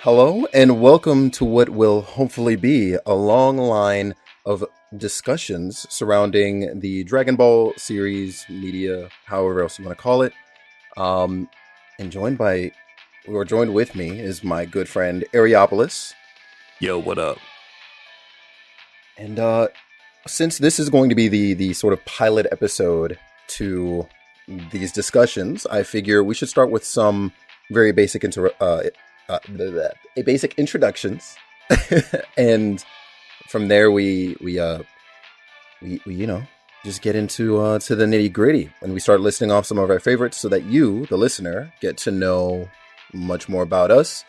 Hello, and welcome to what will hopefully be a long line of discussions surrounding the Dragon Ball series, media, however else you want to call it. Um, and joined with me is my good friend Ariopolis. Yo, what up? And since this is going to be the sort of pilot episode to these discussions, I figure we should start with some very basic basic introductions, and from there we just get into to the nitty gritty, and we start listing off some of our favorites, so that you, the listener, get to know much more about us.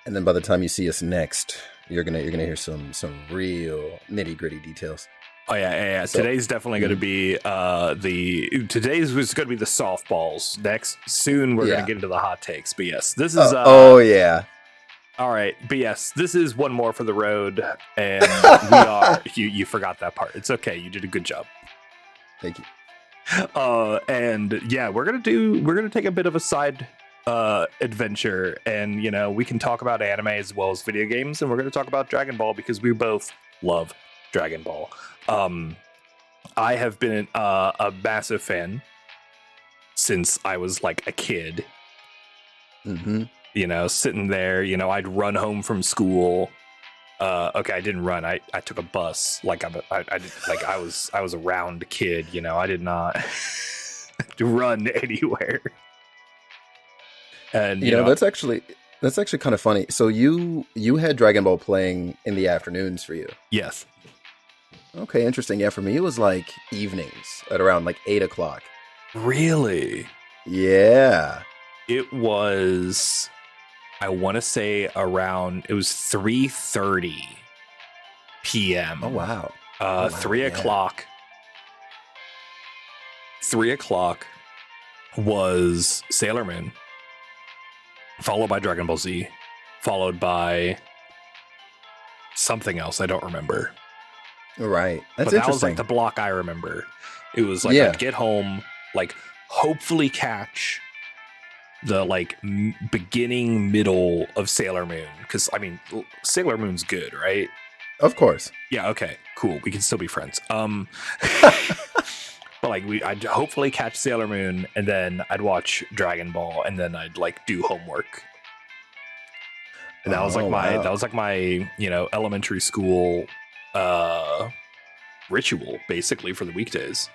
And then by the time you see us next, you're gonna hear some real nitty gritty details. Oh yeah. So, today's definitely going to be today's was going to be the softballs. Next, soon we're going to get into the hot takes. But yes, this is. Oh yeah. All right, but yes, this is one more for the road, and we are. You forgot that part. It's okay. You did a good job. Thank you. And yeah, we're gonna take a bit of a side adventure, and we can talk about anime as well as video games, and we're gonna talk about Dragon Ball because we both love Dragon Ball. I have been a massive fan since I was like a kid. Mm-hmm. Sitting there, I'd run home from school. Okay, I didn't run. I took a bus. Like I was a round kid. I did not run anywhere. And that's actually kind of funny. So you had Dragon Ball playing in the afternoons for you? Yes. Okay, interesting. Yeah, for me it was like evenings at around like 8:00. Really? Yeah. It was, I want to say it was 3:30 p.m. Oh wow. 3 o'clock. 3 o'clock was Sailor Moon, followed by Dragon Ball Z, followed by something else I don't remember. Right. That's interesting. That was like the block I remember. It was like I'd get home, like hopefully catch the like beginning middle of Sailor Moon, because I mean Sailor Moon's good, right? Of course. Yeah. Okay. Cool. We can still be friends. But like I'd hopefully catch Sailor Moon, and then I'd watch Dragon Ball, and then I'd like do homework. And that was like my elementary school ritual basically for the weekdays.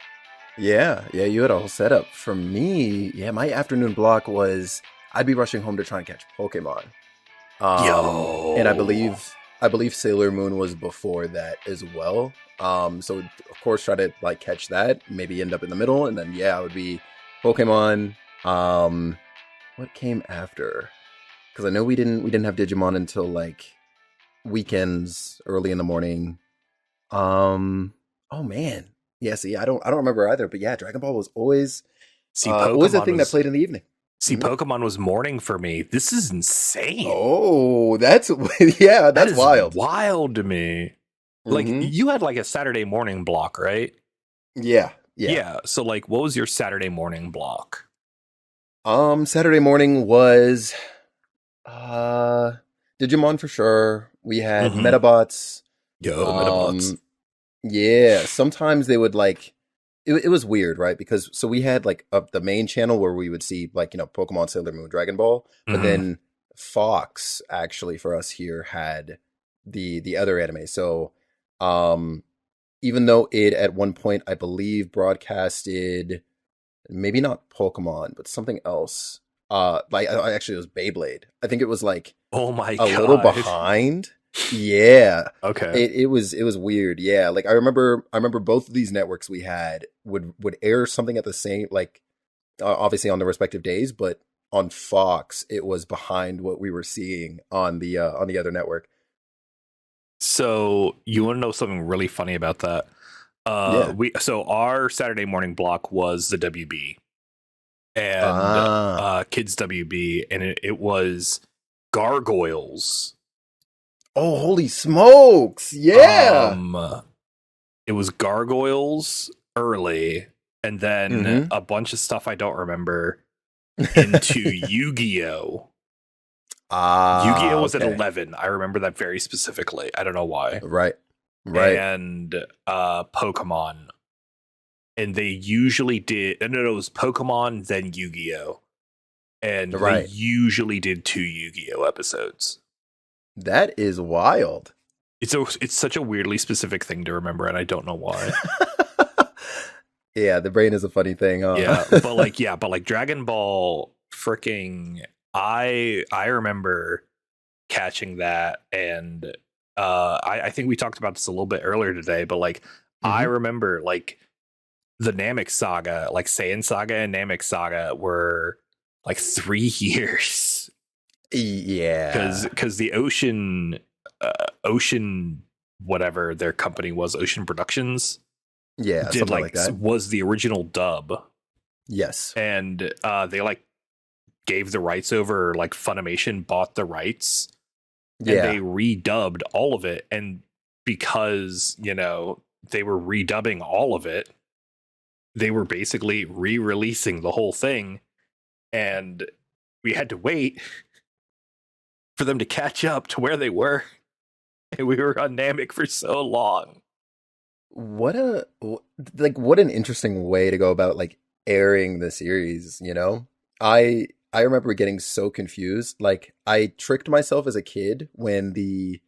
Yeah, you had a whole setup. For me, my afternoon block was I'd be rushing home to try and catch Pokemon. And I believe Sailor Moon was before that as well. So of course try to like catch that, maybe end up in the middle, and then it would be Pokemon. What came after? Because I know we didn't have Digimon until like weekends, early in the morning. Oh man. Yeah, see, I don't remember either, but Dragon Ball was always always a thing that played in the evening. See, Pokemon was morning for me. This is insane. Oh, that's that's wild. Wild to me. Like you had like a Saturday morning block, right? Yeah. So like, what was your Saturday morning block? Saturday morning was Digimon for sure. We had Metabots. Metabots. Yeah, sometimes they would like it was weird, right? Because so we had like the main channel where we would see like Pokemon, Sailor Moon, Dragon Ball, but then Fox actually for us here had the other anime. So even though it at one point I believe broadcasted maybe not Pokemon but something else, like actually it was Beyblade. I think it was like oh my god, a little behind. Yeah. Okay. It was weird. Yeah. Like I remember both of these networks we had would air something at the same, like obviously on the respective days, but on Fox it was behind what we were seeing on the other network. So you want to know something really funny about that? So our Saturday morning block was the WB and Kids WB, and it was Gargoyles. Oh, holy smokes. Yeah. It was Gargoyles early, and then a bunch of stuff I don't remember into Yu-Gi-Oh. Yu-Gi-Oh was at Okay. 11. I remember that very specifically. I don't know why. Right. Right. And Pokemon, and they usually did. No, it was Pokemon then Yu-Gi-Oh, and they Right. usually did 2 Yu-Gi-Oh episodes. That is wild. It's such a weirdly specific thing to remember, and I don't know why. Yeah, the brain is a funny thing, huh? but like Dragon Ball, freaking, I remember catching that, and I think we talked about this a little bit earlier today, but like I Mhm. remember like the Namek Saga, like Saiyan Saga and Namek Saga were like 3 years Yeah. because the Ocean whatever their company was, Ocean Productions, Yeah, did something like like that. was the original dub, Yes. and they like gave the rights over, like Funimation bought the rights, and they Yeah. redubbed all of it. And because, you know, they were redubbing all of it, they were basically re-releasing the whole thing, and we had to wait for them to catch up to where they were, and we were on Namek for so long. What an interesting way to go about like airing the series, you know? I remember getting so confused. Like I tricked myself as a kid when the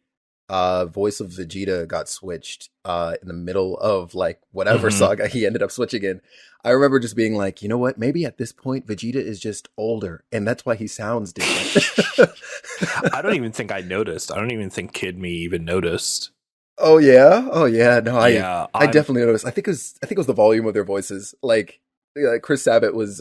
voice of Vegeta got switched in the middle of like whatever Mhm. saga he ended up switching in. I remember just being like, you know what? Maybe at this point Vegeta is just older and that's why he sounds different. I don't even think I noticed. I don't even think Kid Me even noticed. Oh yeah. Oh yeah. No, Yeah, I I'm definitely noticed. I think it was the volume of their voices. Like yeah, Chris Sabat was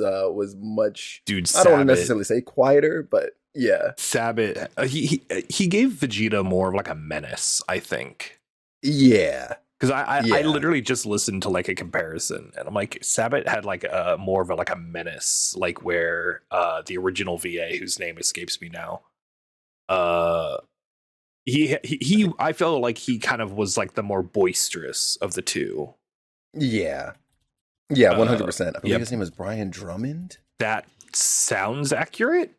much, dude I don't want to Sabat. necessarily say quieter, but yeah. Sabat, he gave Vegeta more of like a menace, I think. Yeah. Because I Yeah. literally just listened to like a comparison, and I'm like, Sabat had like a more of a like a menace, like where the original VA, whose name escapes me now, uh he I felt like he kind of was like the more boisterous of the two. Yeah. Yeah, Uh 100%. I believe yep, his name was Brian Drummond. that sounds accurate.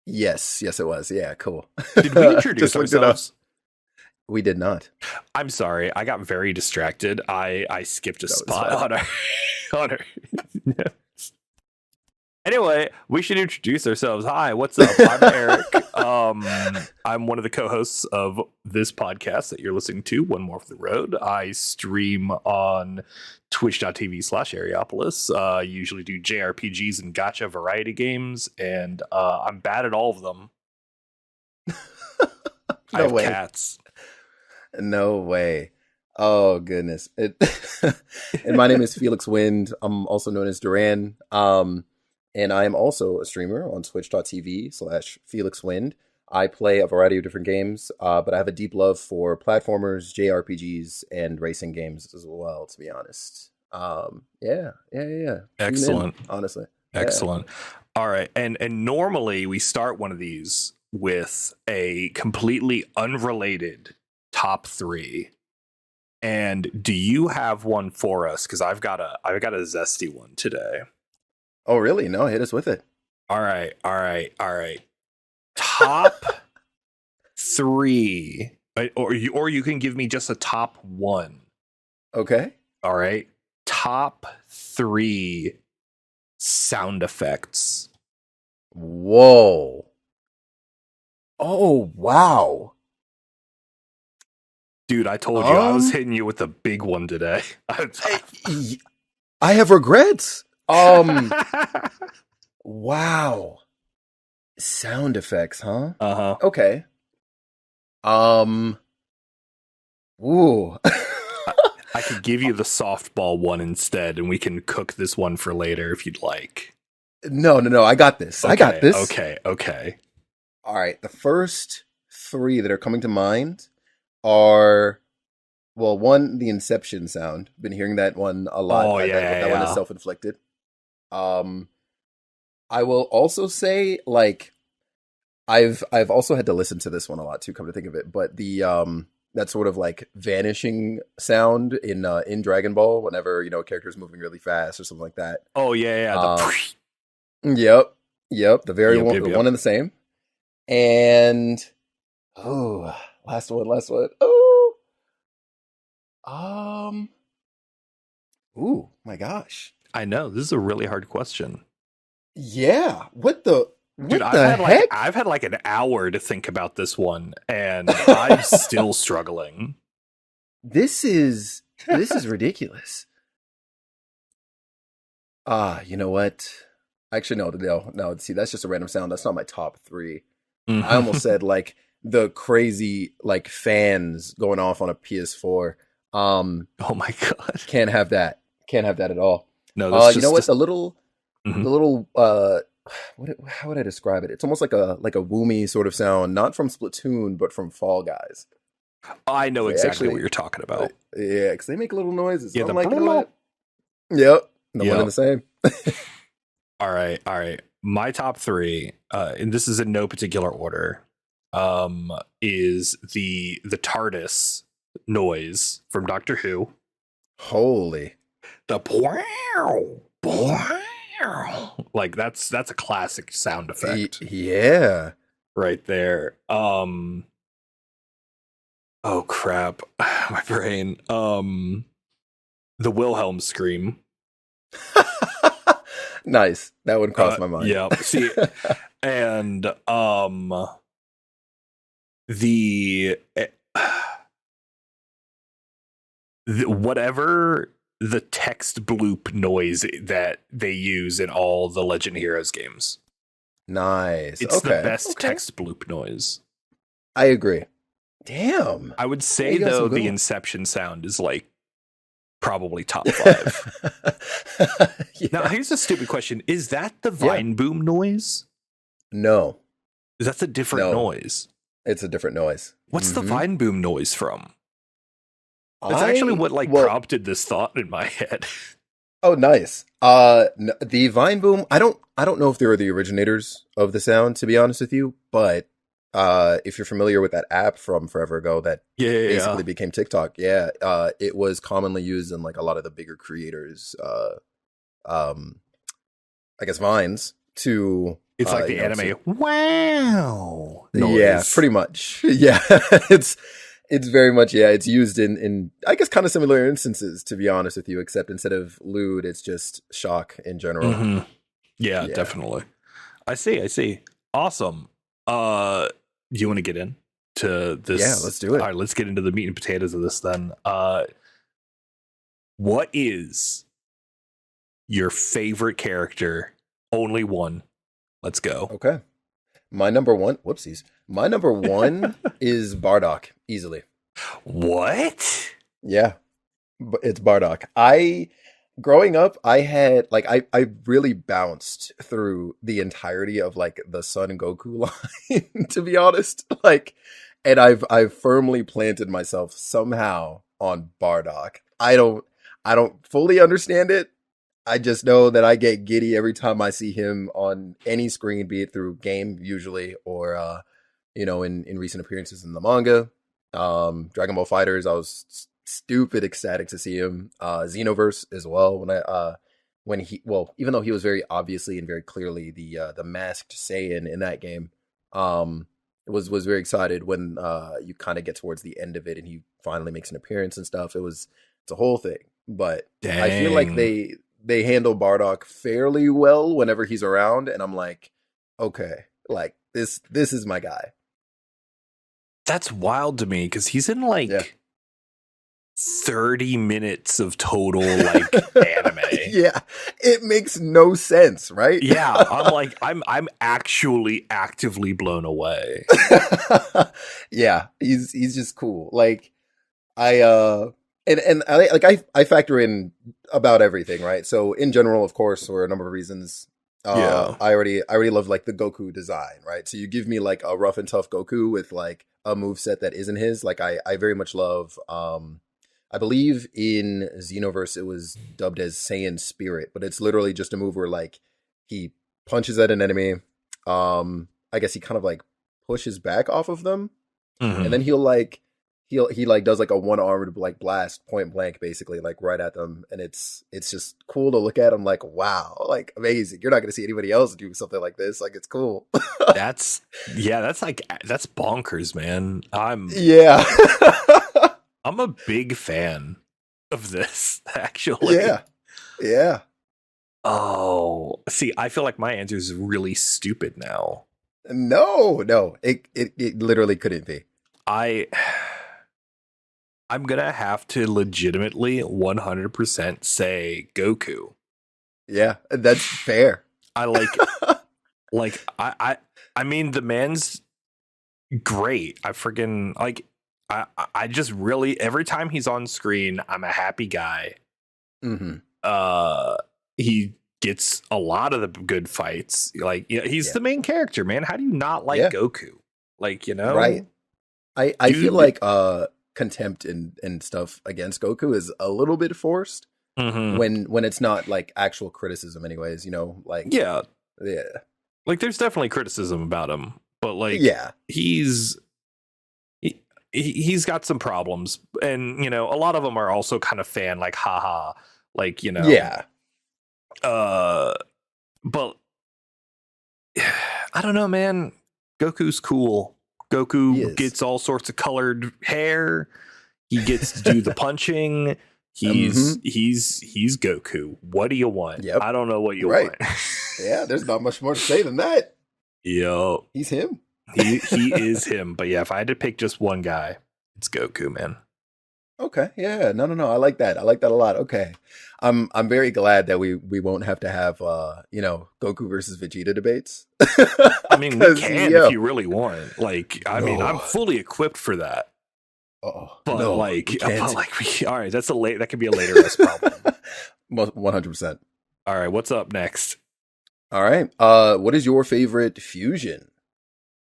Yes, yes it was. Yeah, cool. Did we introduce Just looked it up. ourselves? We did not. I'm sorry, I got very distracted. I skipped a That was spot fine. on our on our notes. Anyway, we should introduce ourselves. Hi, what's up? I'm Eric. I'm one of the co-hosts of this podcast that you're listening to, One More for the Road. I stream on twitch.tv/Ariopolis. Usually do JRPGs and gacha variety games, and I'm bad at all of them. I No have way. cats. No way. Oh goodness. And my name is Felix Wind. I'm also known as Duran. And I am also a streamer on twitch.tv/Felix Wind. I play a variety of different games, but I have a deep love for platformers, JRPGs, and racing games as well, to be honest. Yeah. Tune in, Excellent. honestly. Yeah. Excellent. All right. And normally we start one of these with a completely unrelated top 3. And do you have one for us? Because I've got a zesty one today. Oh, really? No, hit us with it. All right. Top 3, or you can give me just a top 1. Okay. All right. Top 3 sound effects. Whoa. Oh, wow. Dude, I told you I was hitting you with a big one today. I have regrets. Wow. Sound effects, huh? Uh-huh. Okay. Ooh. I could give you the softball one instead, and we can cook this one for later if you'd like. No. I got this. Okay, I got this. Okay. All right. The first 3 that are coming to mind are, well, one, the Inception sound. Been hearing that one a lot. Oh, That one is yeah. self-inflicted. I will also say, like, I've also had to listen to this one a lot too, come to think of it. But the that sort of like vanishing sound in Dragon Ball, whenever a character is moving really fast or something like that. Oh, yeah. Yep. The very Yep, one, yep, the yep. one and the same. And last one. Oh, my gosh. I know this is a really hard question. Yeah. What the Dude, heck? I've had like an hour to think about this one, and I'm still struggling. This is ridiculous. You know what? Actually, no. See, that's just a random sound. That's not my top 3. I almost said like the crazy like fans going off on a PS4. Oh my god! Can't have that. Can't have that at all. No, you know what? The little, how would I describe it? It's almost like a woomy sort of sound, not from Splatoon, but from Fall Guys. I know exactly what you're talking about. Yeah, because they make little noises. Yeah, so I'm like, you know what? Yep, one and the same. All right. My top 3, and this is in no particular order, is the TARDIS noise from Doctor Who. Holy. The like that's a classic sound effect. Yeah. Right there. Oh crap. My brain. The Wilhelm scream. Nice. That wouldn't cross my mind. Yeah. See, and the whatever the text bloop noise that they use in all the Legend Heroes games. Nice. It's the best text bloop noise. I agree. Damn. I would say though the Inception sound is like probably top 5. Yeah. Now here's a stupid question: is that the Vine Boom noise? No. That's a different noise. It's a different noise. What's the Vine Boom noise from? That's actually what prompted this thought in my head. Oh, nice. The Vine Boom. I don't know if they were the originators of the sound, to be honest with you, but if you're familiar with that app from forever ago that basically became TikTok, it was commonly used in like a lot of the bigger creators, I guess Vines to. It's like the anime. Wow. Noise. Yeah, pretty much. Yeah, it's very much, it's used in I guess kind of similar instances, to be honest with you, except instead of lewd, it's just shock in general. Mm-hmm. Yeah, definitely. I see. Awesome. Do you want to get into this? Yeah, let's do it. All right, let's get into the meat and potatoes of this then. What is your favorite character? Only one. Let's go. Okay. My number one is Bardock, easily. What? Yeah, it's Bardock. Growing up, I really bounced through the entirety of like the Son Goku line, to be honest. Like, and I've firmly planted myself somehow on Bardock. I don't fully understand it. I just know that I get giddy every time I see him on any screen, be it through game usually, or in recent appearances in the manga. Dragon Ball Fighters, I was stupid ecstatic to see him. Xenoverse as well. Even though he was very obviously and very clearly the masked Saiyan in that game, was very excited when you kind of get towards the end of it and he finally makes an appearance and stuff. It's a whole thing, but I feel like they handle Bardock fairly well whenever he's around, and I'm like, okay, like this is my guy. That's wild to me because he's in like 30 minutes of total like anime. Yeah, it makes no sense, right? Yeah, I'm actually actively blown away. Yeah, he's just cool. Like I factor in about everything, right? So in general, of course, for a number of reasons, I already love like the Goku design, right? So you give me like a rough and tough Goku with like a moveset that isn't his. Like I very much love. I believe in Xenoverse it was dubbed as Saiyan Spirit, but it's literally just a move where like he punches at an enemy. I guess he kind of like pushes back off of them, and then he'll he like does like a one-armed like blast point blank basically like right at them, and it's just cool to look at. I'm like, wow, like amazing. You're not gonna see anybody else do something like this. Like it's cool. That's that's bonkers, man. Yeah. I'm a big fan of this, actually. Yeah. Oh, see, I feel like my answer is really stupid now. No, it literally couldn't be. I'm gonna have to legitimately 100% say Goku. Yeah, that's fair. I I mean, the man's great. I freaking like. I just really, every time he's on screen, I'm a happy guy. Mm-hmm. He gets a lot of the good fights. Like, he's the main character, man. How do you not like Goku? Like, right? I feel like contempt and stuff against Goku is a little bit forced when it's not like actual criticism, anyways. Like yeah. Like, there's definitely criticism about him, but like, he's got some problems, and a lot of them are also kind of fan, like, haha, like, but I don't know, man. Goku's cool. Goku gets all sorts of colored hair. He gets to do the punching. He's Goku. What do you want? Yep. I don't know what you want. Yeah, there's not much more to say than that. Yo, he's him. he is him. But yeah, if I had to pick just one guy, it's Goku, man. Okay, yeah, no, I like that. I like that a lot. Okay, I'm very glad that we won't have to have Goku versus Vegeta debates. I mean, we can if you really want. Like, I mean, I'm fully equipped for that. But all right, that could be a later us problem. 100%. All right, what's up next? All right, what is your favorite fusion?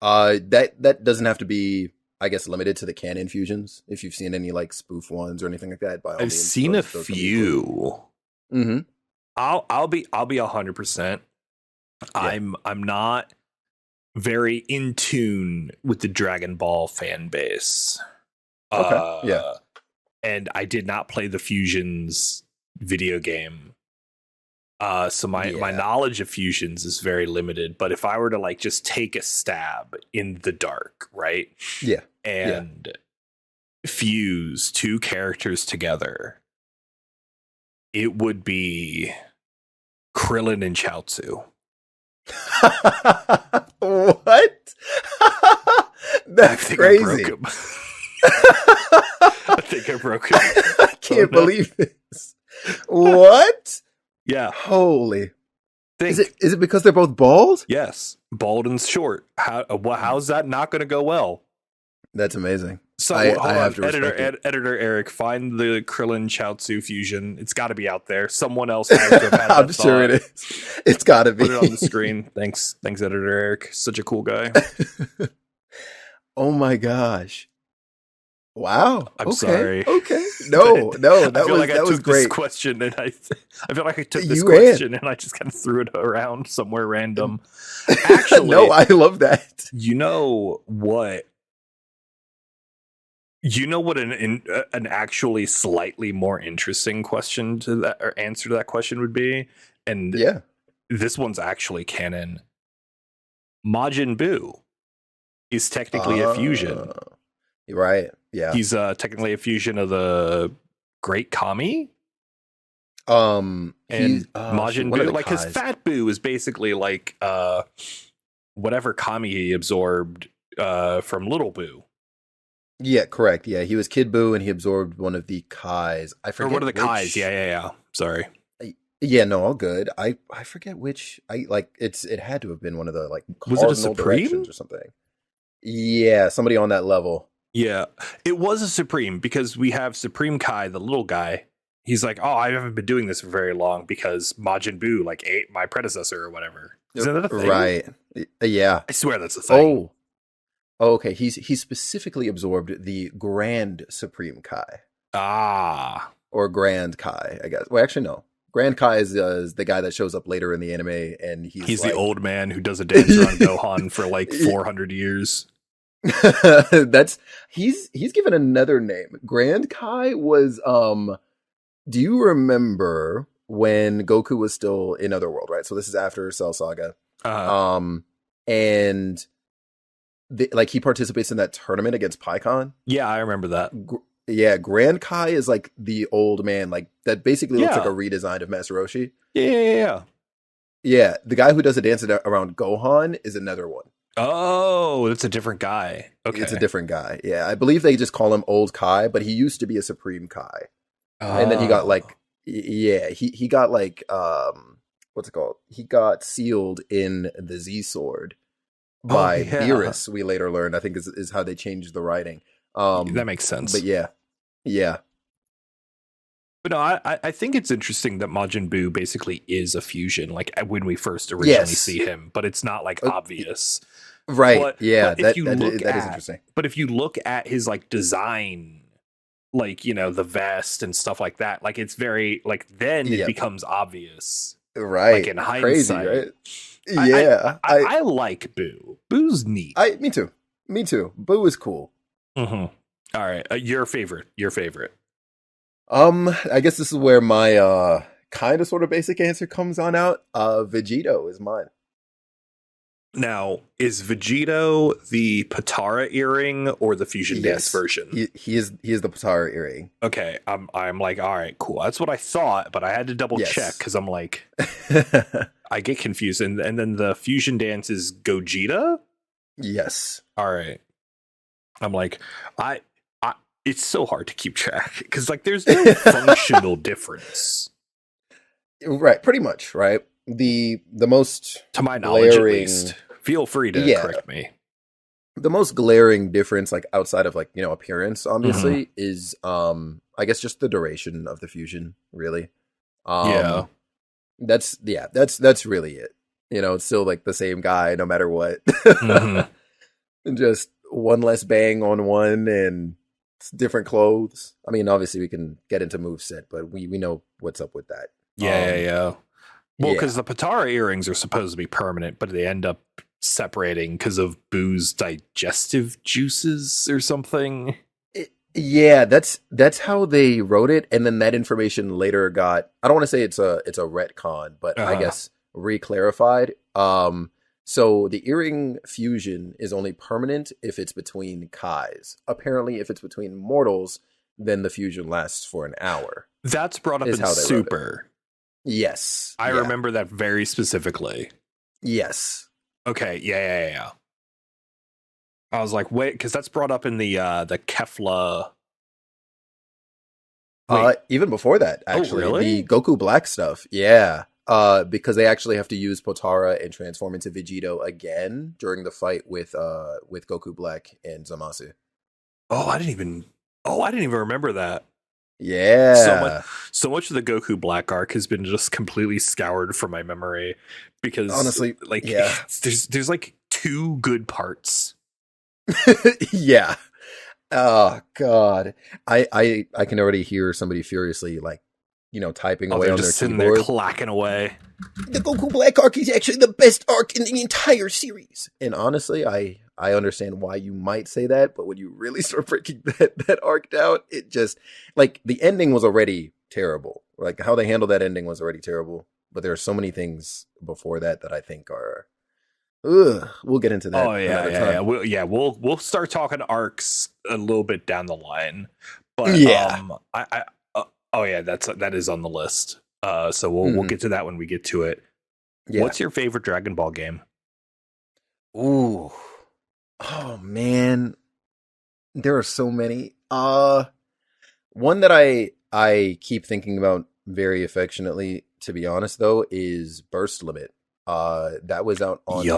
That doesn't have to be, I guess, limited to the canon fusions. If you've seen any like spoof ones or anything like that, by all I've means, seen a few. Mm-hmm. I'll be 100%. Yeah. I'm not very in tune with the Dragon Ball fan base. Okay. And I did not play the fusions video game. So my knowledge of fusions is very limited, but if I were to like just take a stab in the dark, right? Yeah. And fuse two characters together, it would be Krillin and Chaozu. What? That's crazy. I think I broke him. I can't believe this. What? Yeah. Holy. Is it because they're both bald? Yes. Bald and short. How's that not going to go well? That's amazing. So I have to editor Eric, find the Krillin Chaozu fusion. It's got to be out there. Someone else has to have had that I'm sure it is. It's got to be. Put it on the screen. Thanks, editor Eric. Such a cool guy. Oh my gosh. Wow. I'm sorry. Okay. No, that was great. This question and I feel like I took this question and I just kind of threw it around somewhere random. Actually, no, I love that. You know what? An actually slightly more interesting question to that, or answer to that question would be, and this one's actually canon. Majin Buu is technically a fusion. Right. Yeah. He's technically a fusion of the Great Kami. And Majin Buu, like his Fat Buu, is basically like whatever Kami he absorbed from Little Buu. Yeah, correct. Yeah, he was Kid Buu, and he absorbed one of the Kais. I forget. Or one of the Kais. Yeah. Sorry. Yeah, no, all good. I forget which. It had to have been one of the like was it a Supreme or something? Yeah, somebody on that level. Yeah, it was a Supreme, because we have Supreme Kai, the little guy. He's like, oh, I haven't been doing this for very long because Majin Buu like ate my predecessor or whatever. Isn't that a thing? Right. Yeah. I swear that's a thing. Oh, okay. He specifically absorbed the Grand Supreme Kai. Or Grand Kai, I guess. Well, actually, no. Grand Kai is the guy that shows up later in the anime, and he's like, the old man who does a dance around Gohan for like 400 years. That's he's given another name. Grand Kai was do you remember when Goku was still in Otherworld, right? So this is after Cell Saga. Uh, Um and like he participates in that tournament against Pycon. yeah, I remember that. Yeah, Grand Kai is like the old man, like that basically looks like a Yeah, redesign of Master Roshi. yeah. Yeah, the guy who does a dance around Gohan is another one. Oh, that's a different guy. It's a Okay. different guy. Yeah, I believe they just call him Old Kai, but he used to be a Supreme Kai. And then he got Oh. like yeah, he got like what's it called? He got sealed in the Z sword Oh by yeah. Beerus, we later learned, I think is how they changed the writing. That makes But sense. yeah. Yeah. But no, I think it's interesting that Majin Buu basically is a fusion, like when we first originally Yes. see him, but it's not like obvious. Right. But Yeah, but if you that is interesting. his like design, like the vest and stuff like that, like it's very like then it Yep. becomes obvious. Like Right. in Crazy, hindsight, right? Yeah. I like Boo. Boo's neat. Me too. Me too. Boo is cool. Mm-hmm. All right, your favorite. Your favorite. I guess this is where my kind of sort of basic answer comes on out. Vegito is mine. Now, is Vegito the Patara earring or the fusion dance Yes. version? He is the Potara earring. Okay, I'm like, all right, cool. That's what I thought, but I had to double check Yes. because I'm like, I get confused. And then the fusion dance is Gogeta. Yes. All right, I'm like, I it's so hard to keep track because like there's no functional difference Right, pretty much, right? The most to my knowledge, at glaring least. Feel free to yeah, correct me. the most glaring difference, like outside of like, appearance, Mm-hmm. obviously, is I guess just the duration of the fusion, really. Yeah. That's really it. It's still like the same guy no matter what. Mm-hmm. Just one less bang on one and different clothes. I mean, obviously we can get into moveset, but we know what's up with that. Yeah. Well, because Yeah. the Patara earrings are supposed to be permanent, but they end up separating because of Boo's digestive juices or something. Yeah, that's how they wrote it, and then that information later got. I don't want to say it's a retcon, but I guess reclarified. So the earring fusion is only permanent if it's between Kais. Apparently, if it's between mortals, then the fusion lasts for an hour. That's brought up Is in how they wrote it. Super. Yes, I yeah. remember that very specifically. Yes. Okay, yeah. I was like, wait, because that's brought up in the Kefla. Wait, Even before that, actually, really? the Goku Black stuff, yeah. Because they actually have to use Potara and transform into Vegito again during the fight with Goku Black and Zamasu. I didn't even remember that. Yeah. So much of the Goku Black arc has been just completely scoured from my memory because Honestly, like yeah. there's like two good parts. Yeah. Oh God. I can already hear somebody furiously like, typing away They're on their just sitting keyboard. there clacking away. The Goku Black arc is actually the best arc in the entire series. And honestly, I understand why you might say that, but when you really start breaking that arc down, it just like the ending was already terrible. Like how they handled that ending was already terrible. But there are so many things before that I think are. We'll get into that. Oh another time. We'll start talking arcs a little bit down the line. But Yeah. that is on the list. So we'll get to that when we get to it. Yeah. What's your favorite Dragon Ball game? Ooh. Oh man. There are so many. One that I keep thinking about very affectionately, to be honest though, is Burst Limit. That was out on the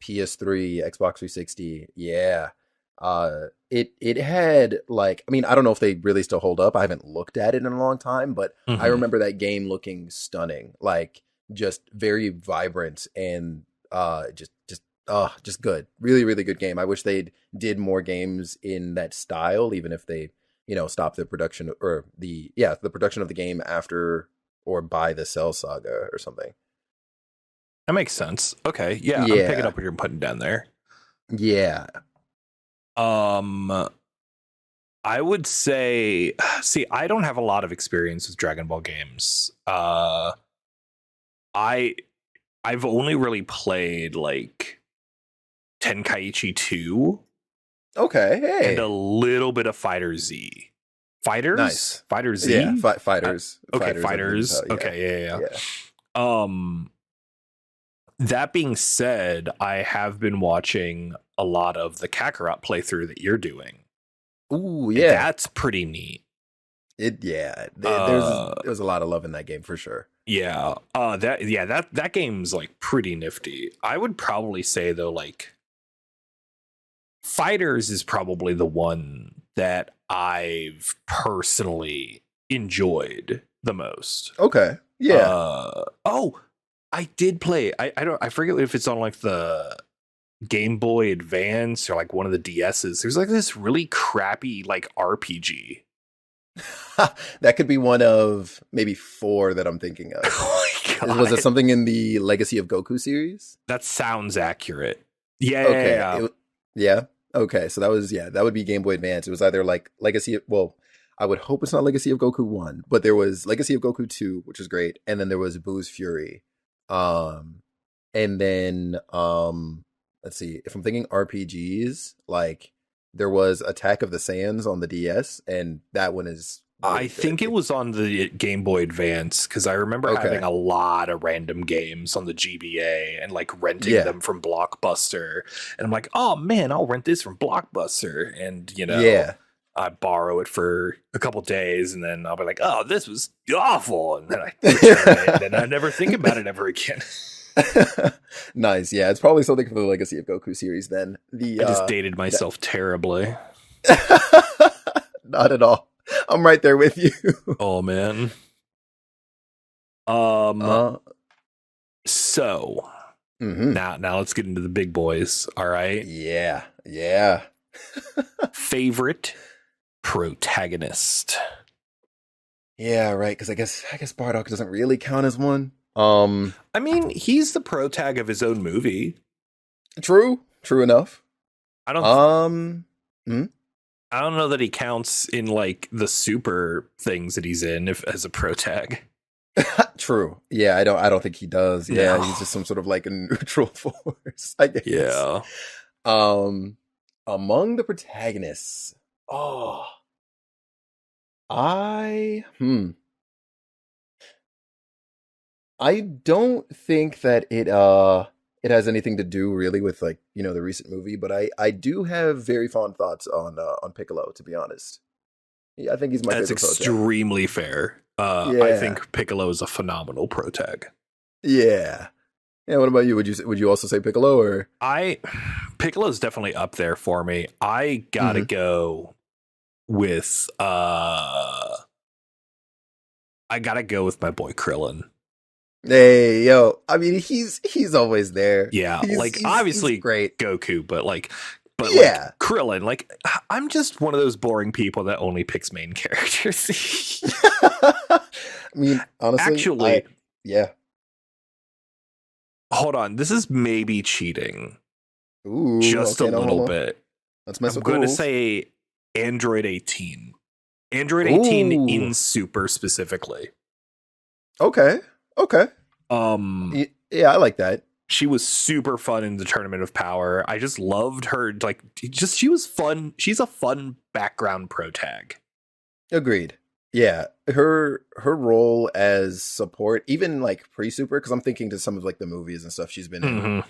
PS3, Xbox 360. Yeah. It had like, I mean, I don't know if they really still hold up. I haven't looked at it in a long time, but I remember that game looking stunning, like just very vibrant and just good. Really, really good game. I wish they'd did more games in that style, even if they, stopped the production or the production of the game after or by the Cell Saga or something. That makes sense. Okay, yeah, I'm picking up what you're putting down there. Yeah. Um, I would say, see, I don't have a lot of experience with Dragon Ball games. I I've only really played like Tenkaichi 2 Okay, and a hey, little bit of Fighter Z. Fighters? nice. Fighter Yeah, Z? fighters. Okay, Fighters, I believe is fighters. how. Yeah, Okay, yeah, yeah. yeah. That being said, I have been watching a lot of the Kakarot playthrough that you're doing. Ooh, yeah. That's pretty neat. There's a lot of love in that game for sure. Yeah. That game's like pretty nifty. I would probably say though, like Fighters is probably the one that I've personally enjoyed the most. Okay, yeah. Oh, I did play. I forget if it's on like the Game Boy Advance or like one of the DSs. There's like this really crappy like RPG. That could be one of maybe four that I'm thinking of. Oh my God. Was it something in the Legacy of Goku series? That sounds accurate. Yeah. Okay. Yeah. Okay. So that would be Game Boy Advance. It was either like I would hope it's not Legacy of Goku 1, but there was Legacy of Goku 2, which is great, and then there was Boo's Fury. And then let's see, if I'm thinking RPGs, like there was Attack of the Saiyans on the DS, and that one is really I think good. it was on the Game Boy Advance because I remember having a lot of random games on the GBA and like renting them from Blockbuster. And I'm like, oh man, I'll rent this from Blockbuster. And, I borrow it for a couple days and then I'll be like, oh, this was awful. And then I return it and then I never think about it ever again. Nice. Yeah, it's probably something from the Legacy of Goku series then. I just dated myself terribly. Not at all. I'm right there with you. Oh man. So now let's get into the big boys. All right. Yeah. Favorite protagonist. Yeah, right. Because I guess Bardock doesn't really count as one. I mean, he's the protag of his own movie. True enough. I don't know that he counts in like the super things that he's in as a protag. True. Yeah, I don't think he does. Yeah, No. he's just some sort of like a neutral force, I guess. Yeah. Among the protagonists, I don't think that it has anything to do really with like, the recent movie, but I do have very fond thoughts on Piccolo, to be honest. Yeah, I think he's my That's favorite protag. extremely fair. I think Piccolo is a phenomenal protag. Yeah. Yeah, what about you? Would you also say Piccolo or? Piccolo's definitely up there for me. I gotta go with I gotta go with my boy Krillin. Hey, yo. I mean, he's always there. Yeah, He's obviously great. Goku, but Yeah. Krillin, like I'm just one of those boring people that only picks main characters. I mean, honestly, Actually, yeah. Hold on, this is maybe cheating. Ooh, Just okay, a little bit. Let's mess I'm with going to rules. say Android 18. Android 18 in Super specifically. Okay. Yeah, I like that. She was super fun in the Tournament of Power. I just loved her. Like, she was fun. She's a fun background protag. Agreed. Yeah, her role as support, even like pre-Super, because I'm thinking to some of like the movies and stuff she's been in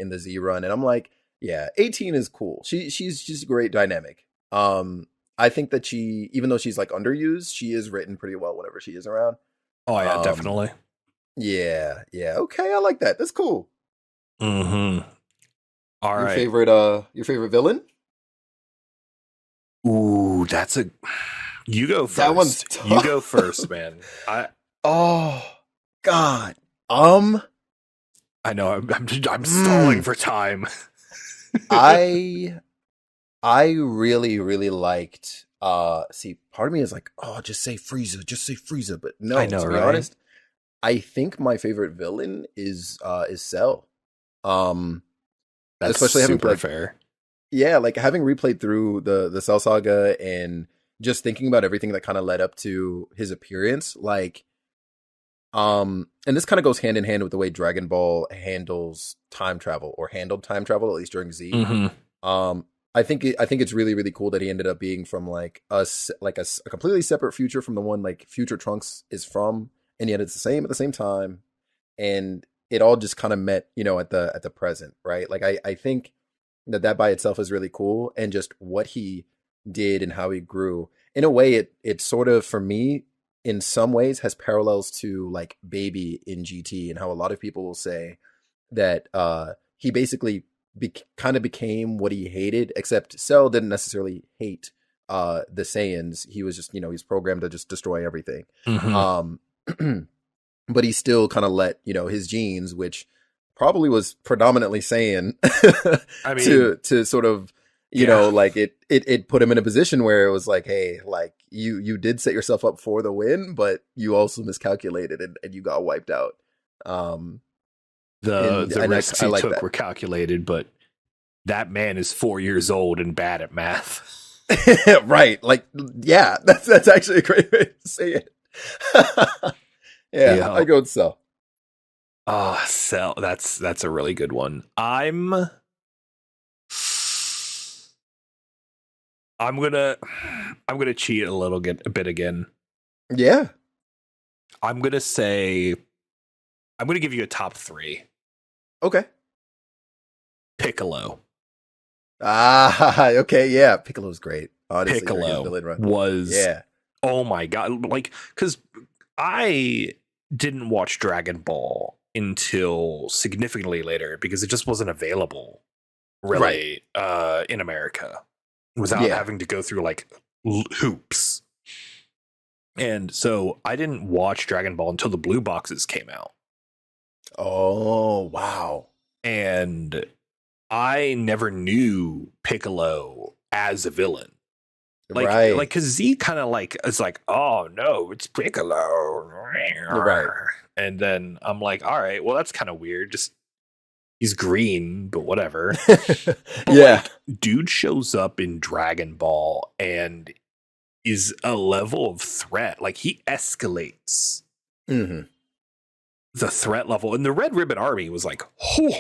the Z run, and I'm like, yeah, 18 is cool. She's a great dynamic. I think that even though she's like underused, she is written pretty well whenever she is around. Oh yeah, definitely. Yeah. Okay, I like that. That's cool. All right. Your favorite villain? Ooh, you go first. That one's tough. You go first, man. Oh God. I know. I'm stalling for time. I really, really liked. See, part of me is like, oh, just say Frieza, but no. I know, to be honest, I think my favorite villain is Cell. That's especially having super fair. Yeah, like having replayed through the Cell Saga and just thinking about everything that kind of led up to his appearance, like and this kind of goes hand in hand with the way Dragon Ball handles time travel or handled time travel, at least during Z. Mm-hmm. I think it's really really cool that he ended up being from like us like a completely separate future from the one like future Trunks is from, and yet it's the same at the same time, and it all just kind of met, you know, at the present, right? Like I think that by itself is really cool, and just what he did and how he grew. In a way, it sort of for me in some ways has parallels to like Baby in GT, and how a lot of people will say that he basically kind of became what he hated, except Cell didn't necessarily hate the Saiyans. He was just, you know, he's programmed to just destroy everything. Mm-hmm. But he still kind of let, you know, his genes, which probably was predominantly Saiyan, I mean, to sort of, you know, like it put him in a position where it was like, hey, like you did set yourself up for the win, but you also miscalculated and you got wiped out. The risks he took that. were calculated, but that man is 4 years old and bad at math. Right. Like, yeah, that's actually a great way to say it. Yeah, I go with Cell. Oh, Cell. That's a really good one. I'm gonna cheat a bit again. Yeah. I'm gonna give you a top 3. Okay. Piccolo. Okay, yeah. Piccolo's great. Honestly, Piccolo was, oh my god, like, because I didn't watch Dragon Ball until significantly later because it just wasn't available really in America without having to go through like hoops. And so I didn't watch Dragon Ball until the blue boxes came out. Oh, wow. And I never knew Piccolo as a villain. Like, because Z kind of like, it's like, oh no, it's Piccolo. Right. And then I'm like, all right, well, that's kind of weird. Just, he's green, but whatever. Yeah. Like, dude shows up in Dragon Ball and is a level of threat. Like, he escalates the threat level. And the Red Ribbon Army was like, oh.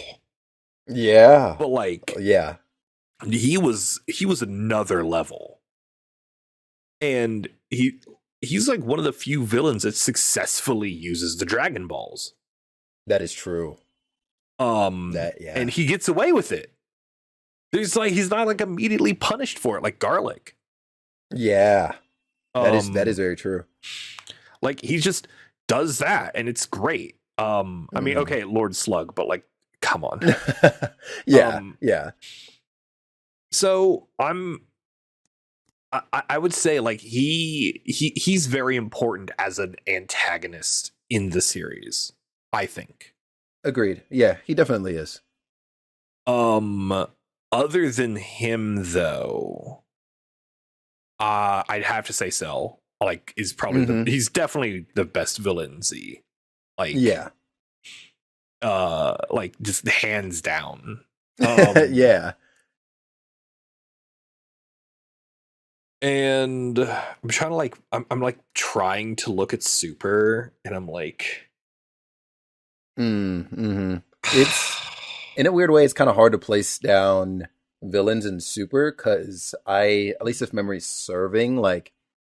Yeah. But like, yeah. He was another level. And he's like one of the few villains that successfully uses the Dragon Balls. That is true. And he gets away with it. He's not like immediately punished for it like Garlic. Yeah. That is very true. Like, he just does that and it's great. I mean, okay, Lord Slug, but like, come on. Yeah. So I would say like he's very important as an antagonist in the series, I think. Agreed. Yeah, he definitely is. Other than him though, I'd have to say Cell. Like, is probably he's definitely the best villain in Z. Like, yeah. Like, just hands down. Yeah. And I'm trying to like, I'm like trying to look at Super, and I'm like, it's in a weird way, it's kind of hard to place down villains in Super because at least if memory's serving, like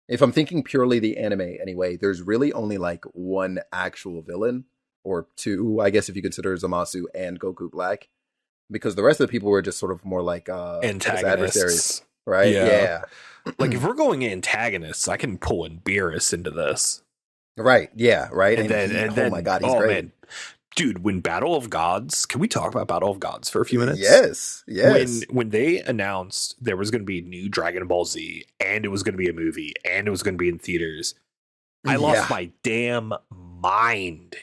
if I'm thinking purely the anime anyway, there's really only like one actual villain or two, I guess, if you consider Zamasu and Goku Black, because the rest of the people were just sort of more like adversaries, right? Yeah. Like, if we're going antagonists, I can pull in Beerus into this. Right. Yeah. Right. And then, oh my god, he's great. Man. Dude, when Battle of Gods, can we talk about Battle of Gods for a few minutes? Yes. When they announced there was going to be a new Dragon Ball Z, and it was going to be a movie, and it was going to be in theaters, I lost my damn mind.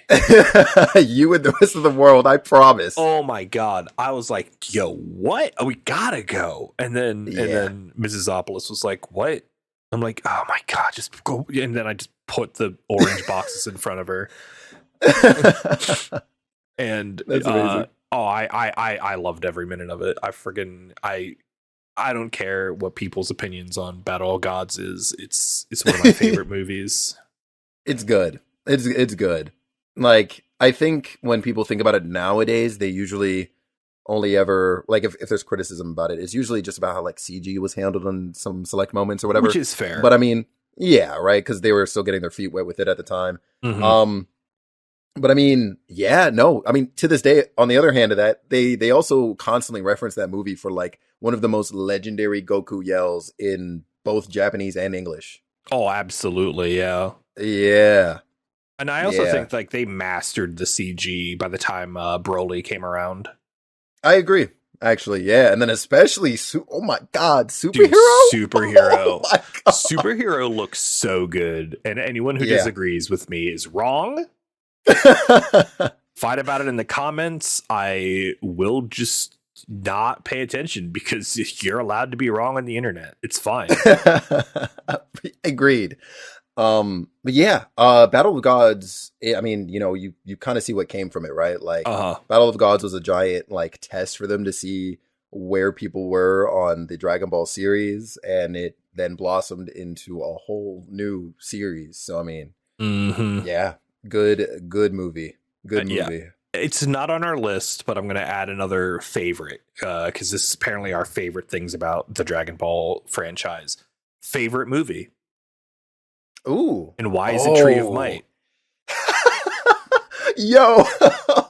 You and the rest of the world, I promise. Oh my god. I was like, yo, what? Oh, we gotta go. And then Mrs. Opolis was like, what? I'm like, oh my god, just go. And then I just put the orange boxes in front of her. And that's amazing. I loved every minute of it. I don't care what people's opinions on Battle of Gods is. It's one of my favorite movies. It's good. It's good. Like, I think when people think about it nowadays, they usually only ever, like, if there's criticism about it, it's usually just about how, like, CG was handled in some select moments or whatever. Which is fair. But I mean, yeah, right? Because they were still getting their feet wet with it at the time. Mhm. But I mean, yeah, no. I mean, to this day, on the other hand of that, they also constantly reference that movie for, like, one of the most legendary Goku yells in both Japanese and English. Oh, absolutely, yeah. Yeah. And I also Yeah. think like they mastered the CG by the time Broly came around. I agree. Actually, yeah. And then especially, oh my God, Superhero? Dude, Superhero. Oh my God. Superhero looks so good. And anyone who disagrees with me is wrong. Fight about it in the comments. I will just not pay attention because you're allowed to be wrong on the internet. It's fine. Agreed. But yeah, Battle of Gods, I mean, you know, you kind of see what came from it, right? Like, Battle of Gods was a giant, like, test for them to see where people were on the Dragon Ball series, and it then blossomed into a whole new series. So, I mean, yeah, good movie. Good movie. Yeah. It's not on our list, but I'm going to add another favorite, because this is apparently our favorite things about the Dragon Ball franchise. Favorite movie. Ooh. And why is it Tree of Might? Yo,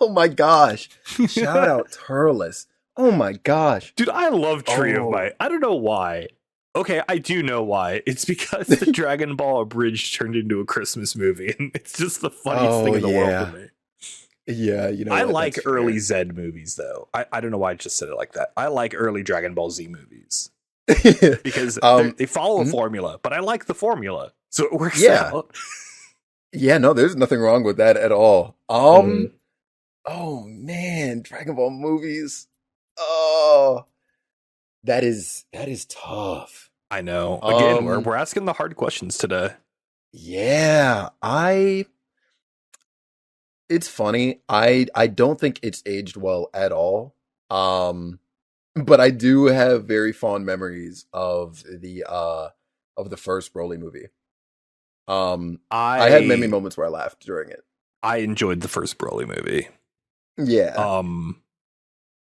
oh my gosh. Shout out Turles. Oh my gosh. Dude, I love Tree of Might. I don't know why. Okay, I do know why. It's because the Dragon Ball Abridged turned into a Christmas movie, and it's just the funniest thing in the world to me. Yeah, you know, I like early Zed movies, though. I don't know why I just said it like that. I like early Dragon Ball Z movies because they follow a formula, but I like the formula, so it works out. Yeah, no, there's nothing wrong with that at all. Oh man, Dragon Ball movies. Oh, that is tough. I know. Again, we're asking the hard questions today. Yeah, it's funny. I don't think it's aged well at all. But I do have very fond memories of the first Broly movie. I had many moments where I laughed during it. I enjoyed the first Broly movie. Yeah.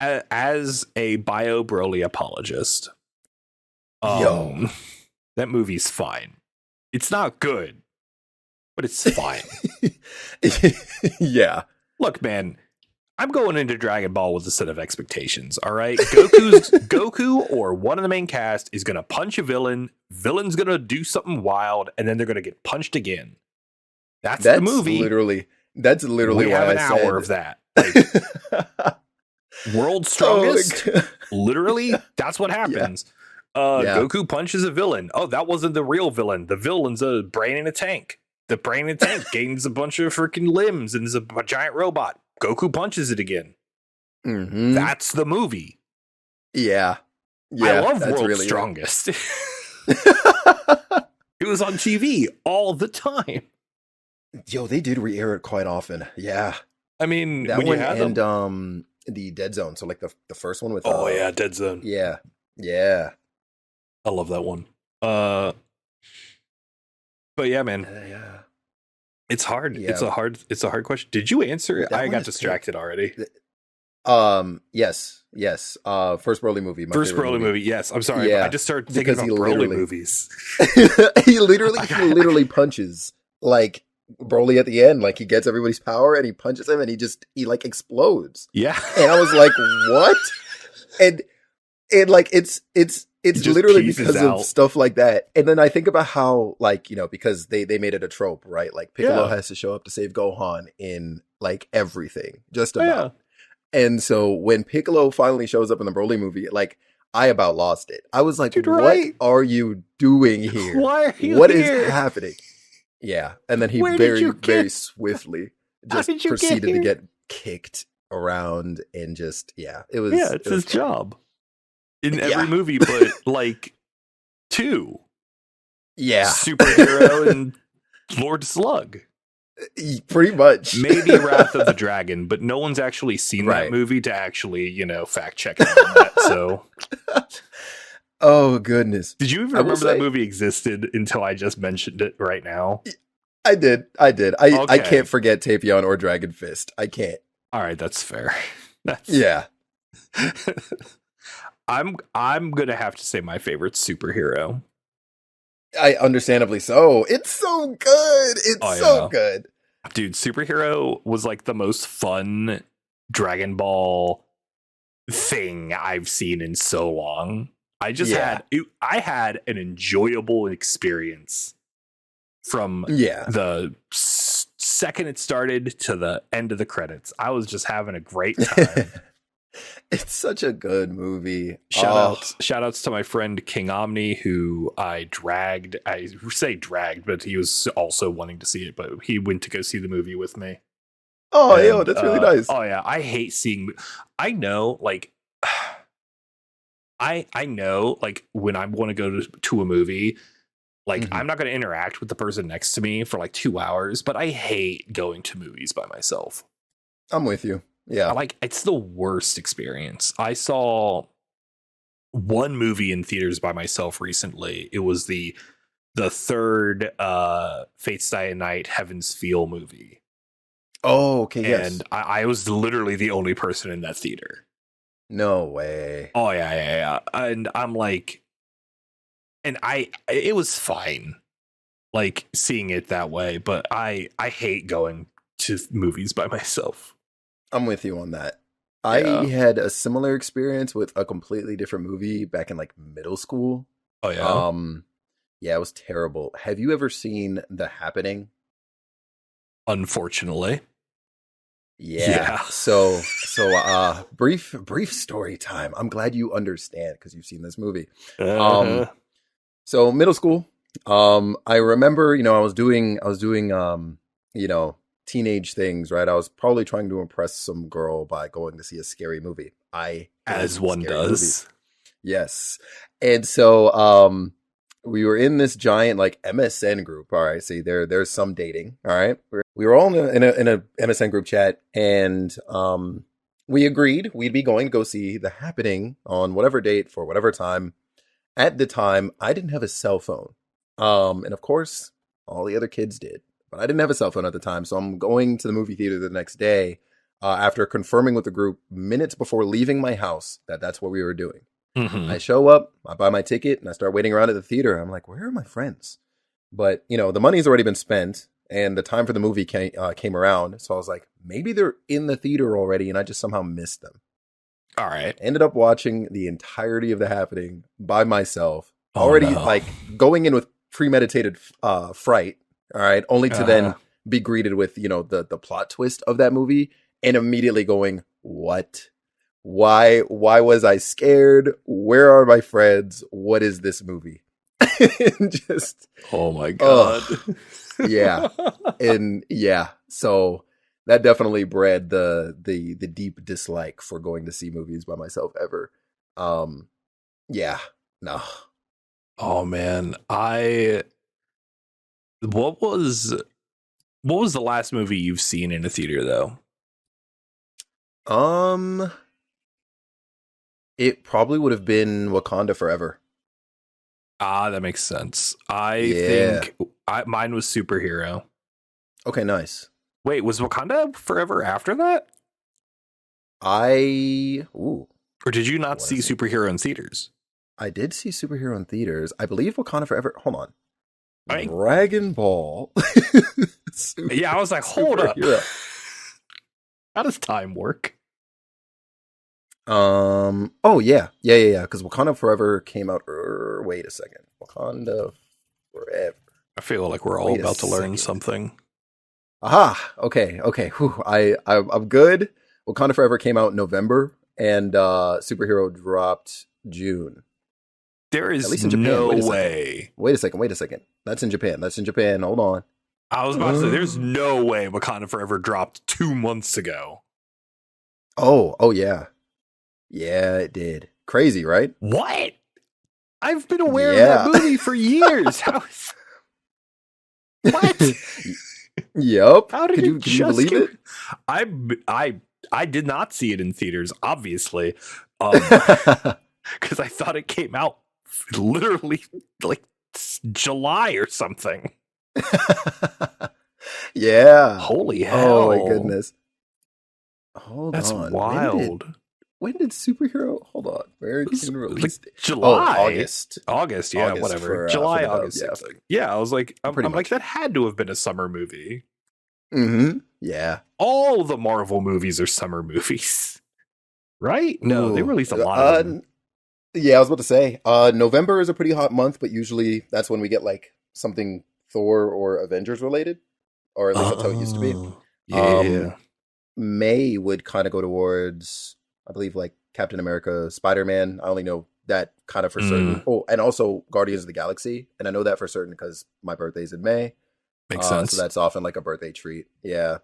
As a Bio Broly apologist, that movie's fine. It's not good, but it's fine. Yeah. Look, man, I'm going into Dragon Ball with a set of expectations, all right? Goku or one of the main cast is going to punch a villain. Villain's going to do something wild, and then they're going to get punched again. That's the movie. That's literally we why have an I hour of that. Like, World's Strongest. Literally, that's what happens. Goku punches a villain. Oh, that wasn't the real villain. The villain's a brain in a tank. The brain in a tank gains a bunch of freaking limbs and is a giant robot. Goku punches it again. Mm-hmm. That's the movie. Yeah. I love World's Strongest. It was on TV all the time. Yo, they did re-air it quite often. Yeah. I mean, that when one you had and the Dead Zone. So like the first one with Dead Zone. Yeah. Yeah. I love that one. But yeah, man. Yeah. It's hard. Yeah. It's a hard question. Did you answer it? I got distracted already. Yes. First Broly movie. First Broly movie. Yes. I'm sorry. Yeah. I just started thinking about Broly movies. he literally punches like Broly at the end. Like he gets everybody's power and he punches him and he like explodes. Yeah. And I was like, what? And like it's literally because of stuff like that. And then I think about how, like, you know, because they made it a trope, right? Like Piccolo has to show up to save Gohan in like everything, just about. And so when Piccolo finally shows up in the Broly movie, like I about lost it. I was like, what are you doing here? Why are you What here? is happening? Yeah. And then he very swiftly just proceeded to get kicked around and just, it was. Yeah, it's his job. In every movie, but like 2. Yeah. Superhero and Lord Slug. Pretty much. Maybe Wrath of the Dragon, but no one's actually seen that movie to actually, fact check it on that. So Oh goodness. Did you even I will remember that say movie existed until I just mentioned it right now? I did. I Okay. can't forget Tapion or Dragon Fist. I can't. All right, that's fair. That's Yeah. I'm gonna have to say my favorite superhero. I understandably so. It's so good. It's Oh so yeah. good. Dude, superhero was like the most fun Dragon Ball thing I've seen in so long. Yeah. I had an enjoyable experience from Yeah. the second it started to the end of the credits. I was just having a great time. It's such a good movie. Shout outs to my friend King Omni, who I say dragged, but he was also wanting to see it, but he went to go see the movie with me. Oh, yo, And, that's really nice. oh yeah, I hate seeing. I know, like, I know, like, when I want to go to a movie, like, I'm not going to interact with the person next to me for like 2 hours, but I hate going to movies by myself. I'm with you. Yeah. It's the worst experience. I saw one movie in theaters by myself recently. It was the third Fates Die at Night Heaven's Feel movie. Oh, okay, yes. And I was literally the only person in that theater. No way. Oh yeah. And I'm like, and it was fine, like seeing it that way, but I hate going to movies by myself. I'm with you on that. Yeah. I had a similar experience with a completely different movie back in like middle school. Oh yeah. Yeah, it was terrible. Have you ever seen The Happening? Unfortunately. Yeah. So brief story time. I'm glad you understand because you've seen this movie. So middle school. I remember, I was doing teenage things, right? I was probably trying to impress some girl by going to see a scary movie. As one does. Movies. Yes. And so we were in this giant like MSN group. All right. See, there's some dating. All right. We were all in a MSN group chat, and we agreed we'd be going to go see The Happening on whatever date for whatever time. At the time, I didn't have a cell phone. And of course, all the other kids did. But I didn't have a cell phone at the time, so I'm going to the movie theater the next day after confirming with the group minutes before leaving my house that's what we were doing. Mm-hmm. I show up, I buy my ticket, and I start waiting around at the theater. I'm like, where are my friends? But, the money's already been spent, and the time for the movie came around. So I was like, maybe they're in the theater already, and I just somehow missed them. All right. Ended up watching the entirety of The Happening by myself, already like going in with premeditated fright. All right. Only to then be greeted with, the plot twist of that movie and immediately going, what? Why was I scared? Where are my friends? What is this movie? Just, oh my God. Yeah. And yeah. So that definitely bred the deep dislike for going to see movies by myself ever. Yeah. No. Oh man. What was the last movie you've seen in a theater though? It probably would have been Wakanda Forever. That makes sense. I think mine was Superhero. Okay, nice. Wait, was Wakanda Forever after that? Or did you not see Superhero in theaters? I did see Superhero in theaters. I believe Wakanda Forever. Hold on. Dragon Ball. Yeah, I was like, hold up. How does time work? Oh yeah. Because Wakanda Forever came out. Wait a second. Wakanda Forever. I feel like we're all about to learn something. Aha. Okay. Whew. I'm good. Wakanda Forever came out in November, and Superhero dropped June. There is at least in Japan. No way. Wait a second. That's in Japan. Hold on. I was about to say, there's no way Wakanda Forever dropped 2 months ago. Oh yeah. Yeah, it did. Crazy, right? What? I've been aware of that movie for years. What? Yep. How did you believe it? I did not see it in theaters, obviously, because I thought it came out literally like July or something. Yeah. Holy hell. Oh my goodness. Hold That's on. wild. When did superhero? Hold on. Where It's can like release? July. August. August, yeah, August whatever. for July, the dub, August, yeah. same thing. Yeah, I was like, I'm Pretty like, much. that had to have been a summer movie. Mm-hmm. Yeah. All the Marvel movies are summer movies, right? No, they Ooh. released a lot of them. Yeah, I was about to say. November is a pretty hot month, but usually that's when we get like something Thor or Avengers related, or at least that's how it used to be. Yeah. May would kind of go towards, I believe, like Captain America, Spider-Man. I only know that kind of for certain. Oh, and also Guardians of the Galaxy, and I know that for certain because my birthday's in May. Makes sense. So that's often like a birthday treat. Yeah.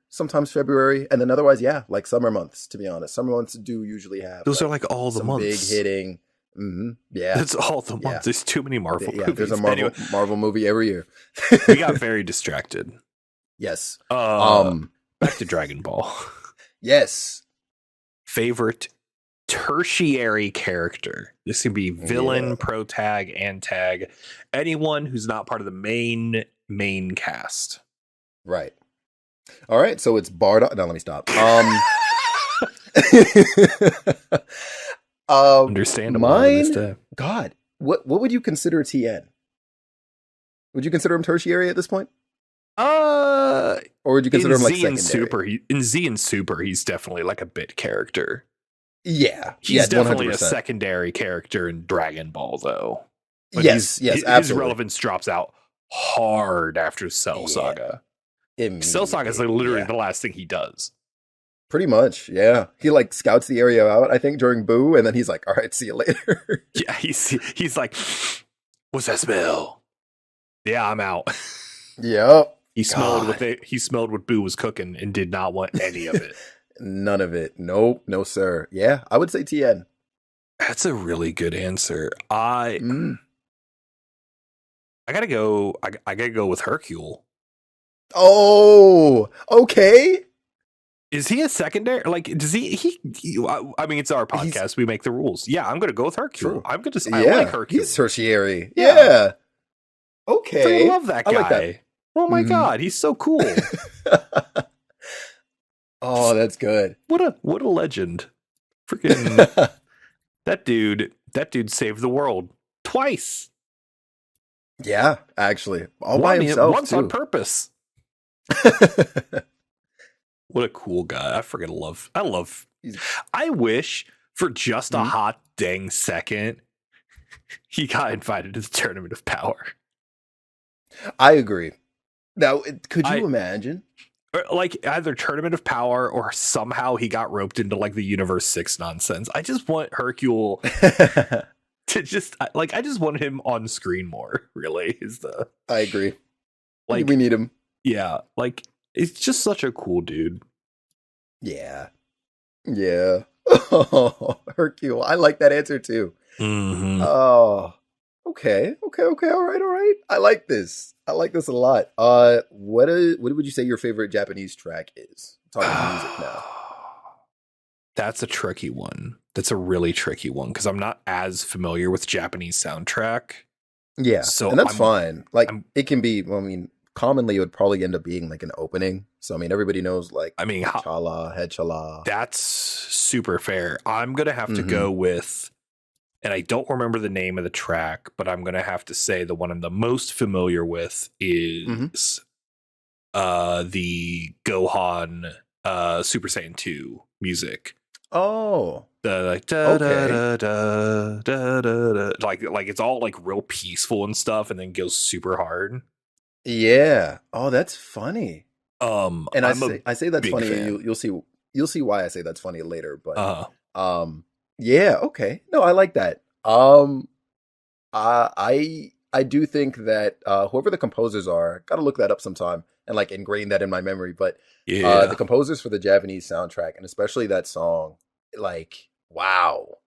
Sometimes February, and then otherwise, yeah, like summer months. To be honest, summer months do usually have those are like all the some months. big hitting. Mm-hmm. Yeah, that's all the months. Yeah. There's too many Marvel movies. There's a Marvel movie every year. We got very distracted. Yes. Back to Dragon Ball. Yes. Favorite tertiary character. This can be villain, protag, antag, anyone who's not part of the main cast. Right. All right. So it's Bardock. No, let me stop. Understandable. Mine. God, what would you consider TN? Would you consider him tertiary at this point? Or would you consider him like secondary? In Z and Super, he's definitely like a bit character. Yeah, he's definitely 100%. A secondary character in Dragon Ball, though. But yes, absolutely. His relevance drops out hard after Cell Saga. Cell Saga is like literally the last thing he does. Pretty much, yeah. He like scouts the area out, I think, during Boo, and then he's like, "All right, see you later." Yeah, he's like, "What's that smell?" Yeah, I'm out. Yep. He smelled what Boo was cooking and did not want any of it. None of it. Nope. No, sir. Yeah, I would say TN. That's a really good answer. I gotta go. I gotta go with Hercule. Oh, okay. Is he a secondary? Like, does he I mean, it's our podcast. We make the rules. Yeah, I'm gonna go with Hercule. True. I like Hercule. He's tertiary. Yeah. Okay. I love that guy. I like that. Oh my god, he's so cool. Oh, that's good. What a legend. Freaking that dude saved the world twice. Yeah, actually. All by himself. Once too. On purpose. What a cool guy. I wish for just a hot dang second he got invited to the Tournament of Power. I agree. Now, could you imagine? Like either Tournament of Power or somehow he got roped into like the Universe 6 nonsense. I just want Hercule to just like, I just want him on screen more, really. I agree. Like, we need him. Yeah. Like, it's just such a cool dude. Yeah. Yeah. Oh, Hercule. I like that answer too. Mm-hmm. Oh, okay. All right. I like this a lot. What would you say your favorite Japanese track is? Talking music now. That's a tricky one. That's a really tricky one because I'm not as familiar with Japanese soundtrack. Yeah, so and that's fine. Like it can be. Well, I mean, commonly it would probably end up being like an opening. So I mean, everybody knows like Chala, Head Chala. That's super fair. I'm gonna have to go with, and I don't remember the name of the track, but I'm gonna have to say the one I'm the most familiar with is the Gohan Super Saiyan 2 music. Oh, the like da da da da da da, like it's all like real peaceful and stuff, and then goes super hard. Yeah. Oh, that's funny. And I say that's funny, fan. and you'll see why I say that's funny later. But yeah, okay. No, I like that. I do think that whoever the composers are, gotta look that up sometime and like ingrain that in my memory. But the composers for the Japanese soundtrack, and especially that song, like wow,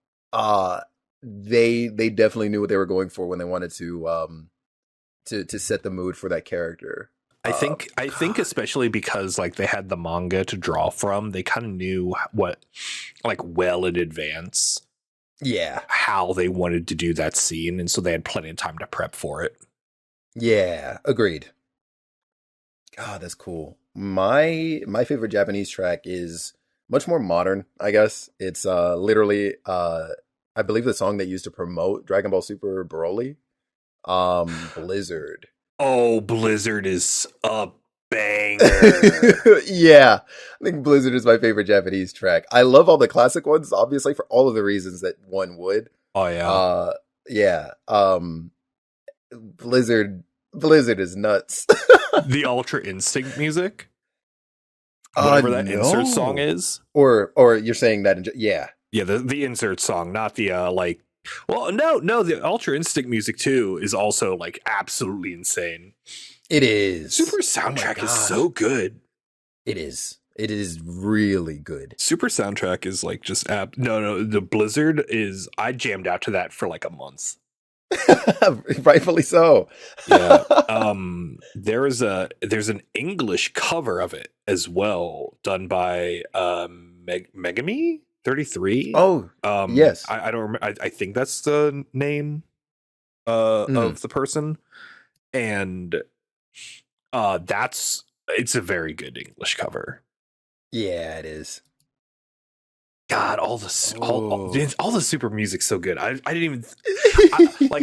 they definitely knew what they were going for when they wanted to set the mood for that character. I think especially because like they had the manga to draw from, they kind of knew what like well in advance Yeah. how they wanted to do that scene, and so they had plenty of time to prep for it. Yeah. Agreed. God, that's cool. My favorite Japanese track is much more modern, I guess. It's literally I believe the song they used to promote Dragon Ball Super Broly. Blizzard. Oh, Blizzard is a banger. Yeah. I think Blizzard is my favorite Japanese track. I love all the classic ones, obviously, for all of the reasons that one would. Oh yeah. Yeah. Blizzard is nuts. The Ultra Instinct music. Whatever that insert song No. is. Or you're saying that yeah. Yeah, the insert song, not the like. Well, no, the Ultra Instinct music too is also like absolutely insane. It is. Super Oh my soundtrack is gosh. so good. It is. It is really good. Super soundtrack is like just no. The Blizzard is. I jammed out to that for like a month. Rightfully so. Yeah. There's an English cover of it as well, done by Megami 33. Oh, yes. I don't remember. I think that's the name of the person, and it's a very good English cover. Yeah, it is. God, all the super music's so good. I didn't even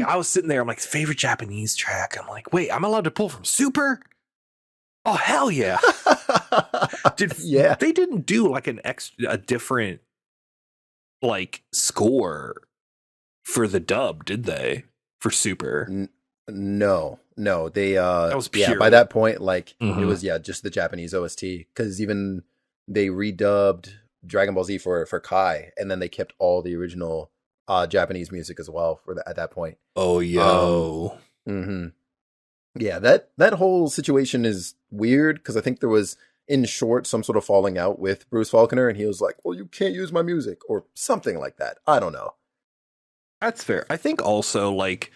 I was sitting there. I'm like, favorite Japanese track. I'm like, wait, I'm allowed to pull from Super? Oh hell yeah! Yeah. They didn't do like a different like score for the dub, did they? For Super? No. They That was yeah, pure. by that point, like it Mhm. was just the Japanese OST. Because even they redubbed Dragon Ball Z for Kai, and then they kept all the original Japanese music as well at that point. Oh yo. Mm-hmm. Yeah, that whole situation is weird because I think there was, in short, some sort of falling out with Bruce Faulconer, and he was like, "Well, you can't use my music," or something like that. I don't know. That's fair. I think also like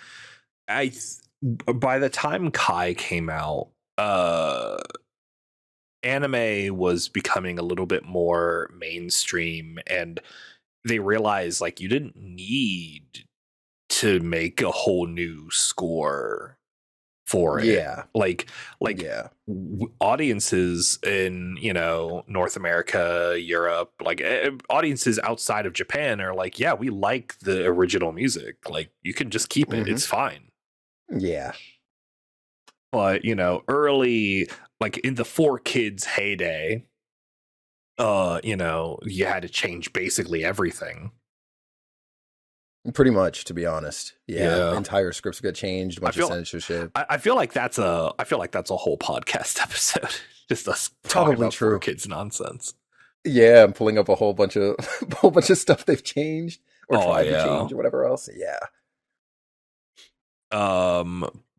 by the time Kai came out, anime was becoming a little bit more mainstream, and they realized like you didn't need to make a whole new score for it. Yeah, like yeah, audiences in North America, Europe, like audiences outside of Japan are like, yeah, we like the original music, like you can just keep it, it's fine. yeah. But early, like in the 4Kids heyday, you had to change basically everything. Pretty much, to be honest. Yeah. Entire scripts got changed, a bunch of censorship. I feel like that's a whole podcast episode. Just us talking Probably about true. 4Kids nonsense. Yeah, I'm pulling up a whole bunch of stuff they've changed or tried to yeah. change or whatever else. Yeah.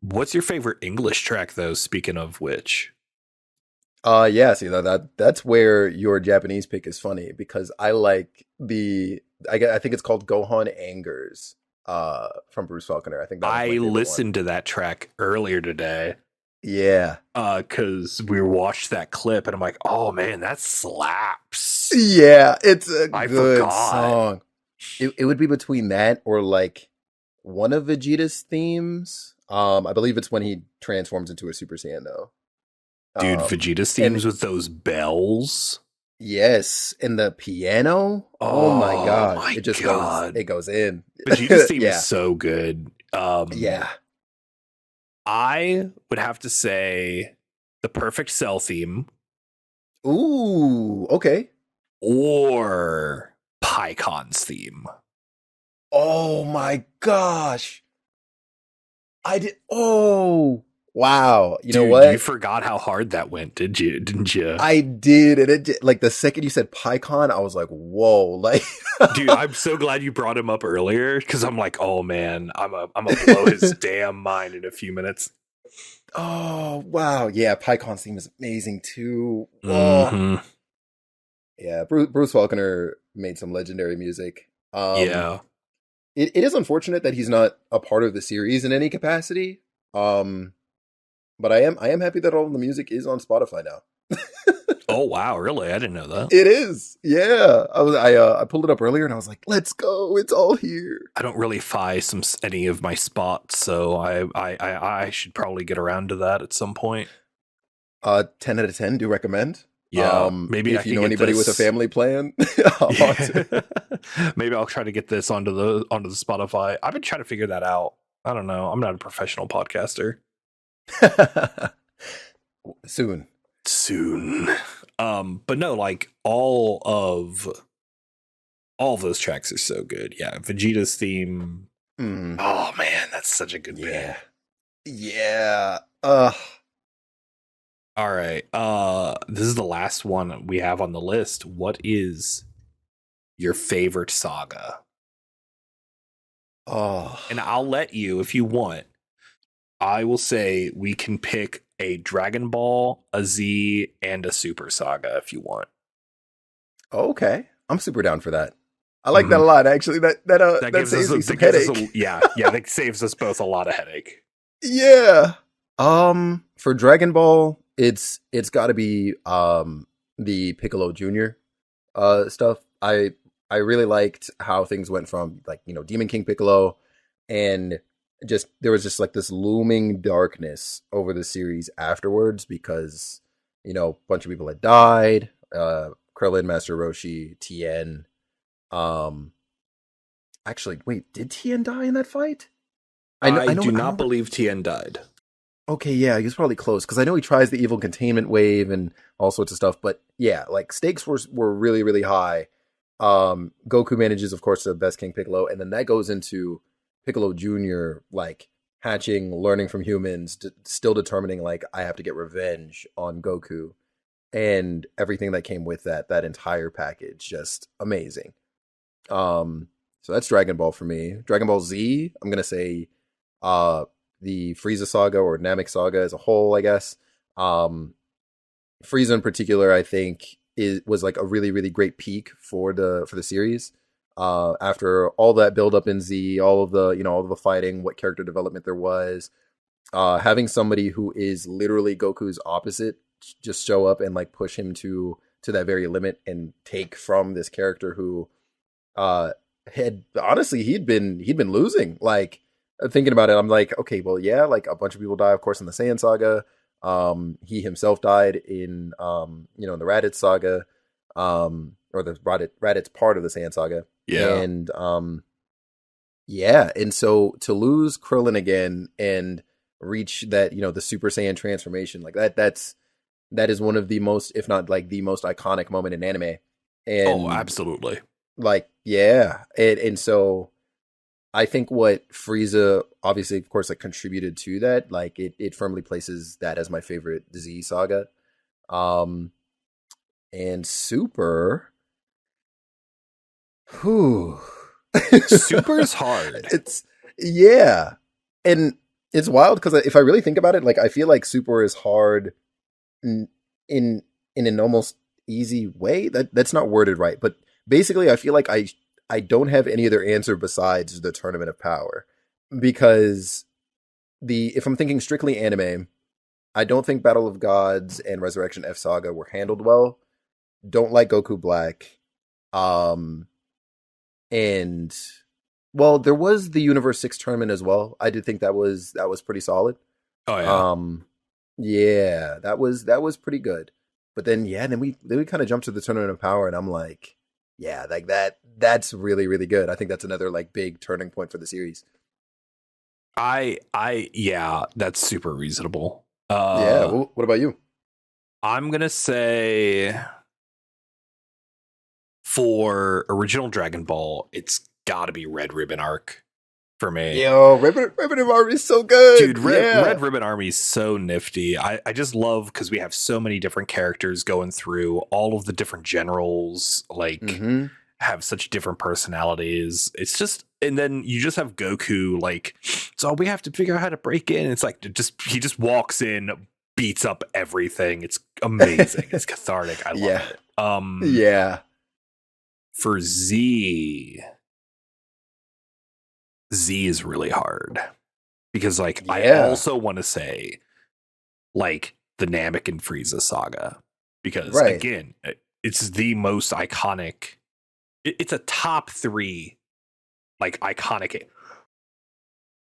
What's your favorite English track though? Speaking of which, Yeah. See that's where your Japanese pick is funny because I like I think it's called Gohan Angers, from Bruce Faulconer. I think that was my I favorite one. listened to that track earlier today. Yeah. Because we watched that clip and I'm like, oh man, that slaps. Yeah, it's a I good forgot. song. It would be between that or like one of Vegeta's themes. I believe it's when he transforms into a Super Saiyan though. Dude, Vegeta's themes with those bells. Yes, and the piano. Oh my god! my It just God. goes in. Vegeta's theme Yeah. is so good. Yeah. I would have to say the Perfect Cell theme Ooh. Okay. or PyCon's theme. Oh my gosh! I did. Oh wow! You know Dude, what? you forgot how hard that went, didn't you? I did, and like the second you said PyCon, I was like, "Whoa!" Like, Dude, I'm so glad you brought him up earlier because I'm like, oh man, I'm gonna blow his damn mind in a few minutes. oh wow, yeah, PyCon's theme is amazing too. Oh, Mhm. yeah, Bruce Faulconer made some legendary music. Yeah, It is unfortunate that he's not a part of the series in any capacity. But I am happy that all the music is on Spotify now. Oh wow, really? I didn't know that. It is. Yeah. I pulled it up earlier and I was like, let's go. It's all here. I don't really any of my spots, so I should probably get around to that at some point. 10 out of 10, do recommend. Yeah, maybe if you know anybody with a family plan, maybe I'll try to get this onto the Spotify. I've been trying to figure that out. I don't know. I'm not a professional podcaster. Soon. But no, like all of those tracks are so good. Yeah, Vegeta's theme. Oh man, that's such a good band. Yeah. All right. This is the last one we have on the list. What is your favorite saga? Oh. And I'll let you, if you want. I will say we can pick a Dragon Ball, a Z, and a Super Saga if you want. Okay. I'm super down for that. I like that a lot, actually. That saves me some headache. That saves us both a lot of headache. Yeah. For Dragon Ball, it's got to be the Piccolo Jr. Stuff. I really liked how things went from like, Demon King Piccolo, and there was just like this looming darkness over the series afterwards because a bunch of people had died. Krillin, Master Roshi, Tien. Actually, wait, did Tien die in that fight? I do not believe Tien died. Okay, yeah, he was probably close because I know he tries the evil containment wave and all sorts of stuff. But yeah, like stakes were really, really high. Goku manages, of course, the best King Piccolo, and then that goes into Piccolo Jr. like hatching, learning from humans, still determining like I have to get revenge on Goku, and everything that came with that entire package, just amazing. So that's Dragon Ball for me. Dragon Ball Z, I'm gonna say, the Frieza saga or Namek saga as a whole, I guess. Frieza in particular, I think, was like a really, really great peak for the series. After all that build up in Z, all of the fighting, what character development there was, having somebody who is literally Goku's opposite just show up and like push him to that very limit and take from this character who had honestly he'd been losing. Like, thinking about it, I'm like, okay, well, yeah, like a bunch of people die, of course, in the Saiyan saga. He himself died in in the Raditz saga, or the Raditz part of the Saiyan saga. Yeah. And and so to lose Krillin again and reach that, the Super Saiyan transformation, like that is one of the most, if not like the most iconic moment in anime. And absolutely. Like, yeah. And so I think what Frieza, obviously, of course, like contributed to that, like it firmly places that as my favorite Z saga. And Super, Super is hard. And it's wild because if I really think about it, like I feel like Super is hard in an almost easy way. That's not worded right, but basically, I feel like I don't have any other answer besides the Tournament of Power, because if I'm thinking strictly anime, I don't think Battle of Gods and Resurrection F Saga were handled well. Don't like Goku Black. And well, there was the Universe 6 tournament as well. I did think that was pretty solid. Oh yeah. Yeah, that was pretty good. But then then we kind of jumped to the Tournament of Power, and I'm like, yeah, like that's really, really good. I think that's another like big turning point for the series. Yeah, that's super reasonable. What about you? I'm gonna say for original Dragon Ball, it's gotta be Red Ribbon Arc for me. Yo, Red Ribbon Army is so good. Dude, Red Ribbon Army is so nifty. I just love because we have so many different characters going through, all of the different generals, like have such different personalities. It's just, and then you just have Goku, like, so we have to figure out how to break in. It's like he just walks in, beats up everything. It's amazing. It's cathartic. I love it. For Z is really hard because, like, I also want to say like the Namek and Frieza saga, because Right. again, it's the most iconic. It's a top 3 like iconic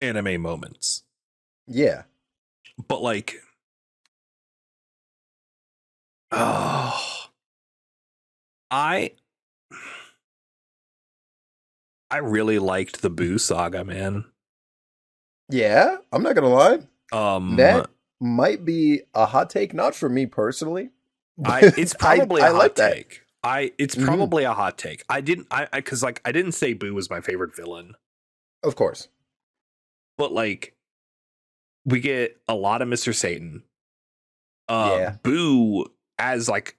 anime moments. Yeah. But like, oh, I really liked the Boo saga, man. Yeah, I'm not gonna lie. Um, That might be a hot take, not for me personally. it's But probably I a hot like that. take. It's Mhm. probably a hot take. I because like I didn't say Boo was my favorite villain, Of course. but like we get a lot of Mr. Satan. Yeah. Boo as like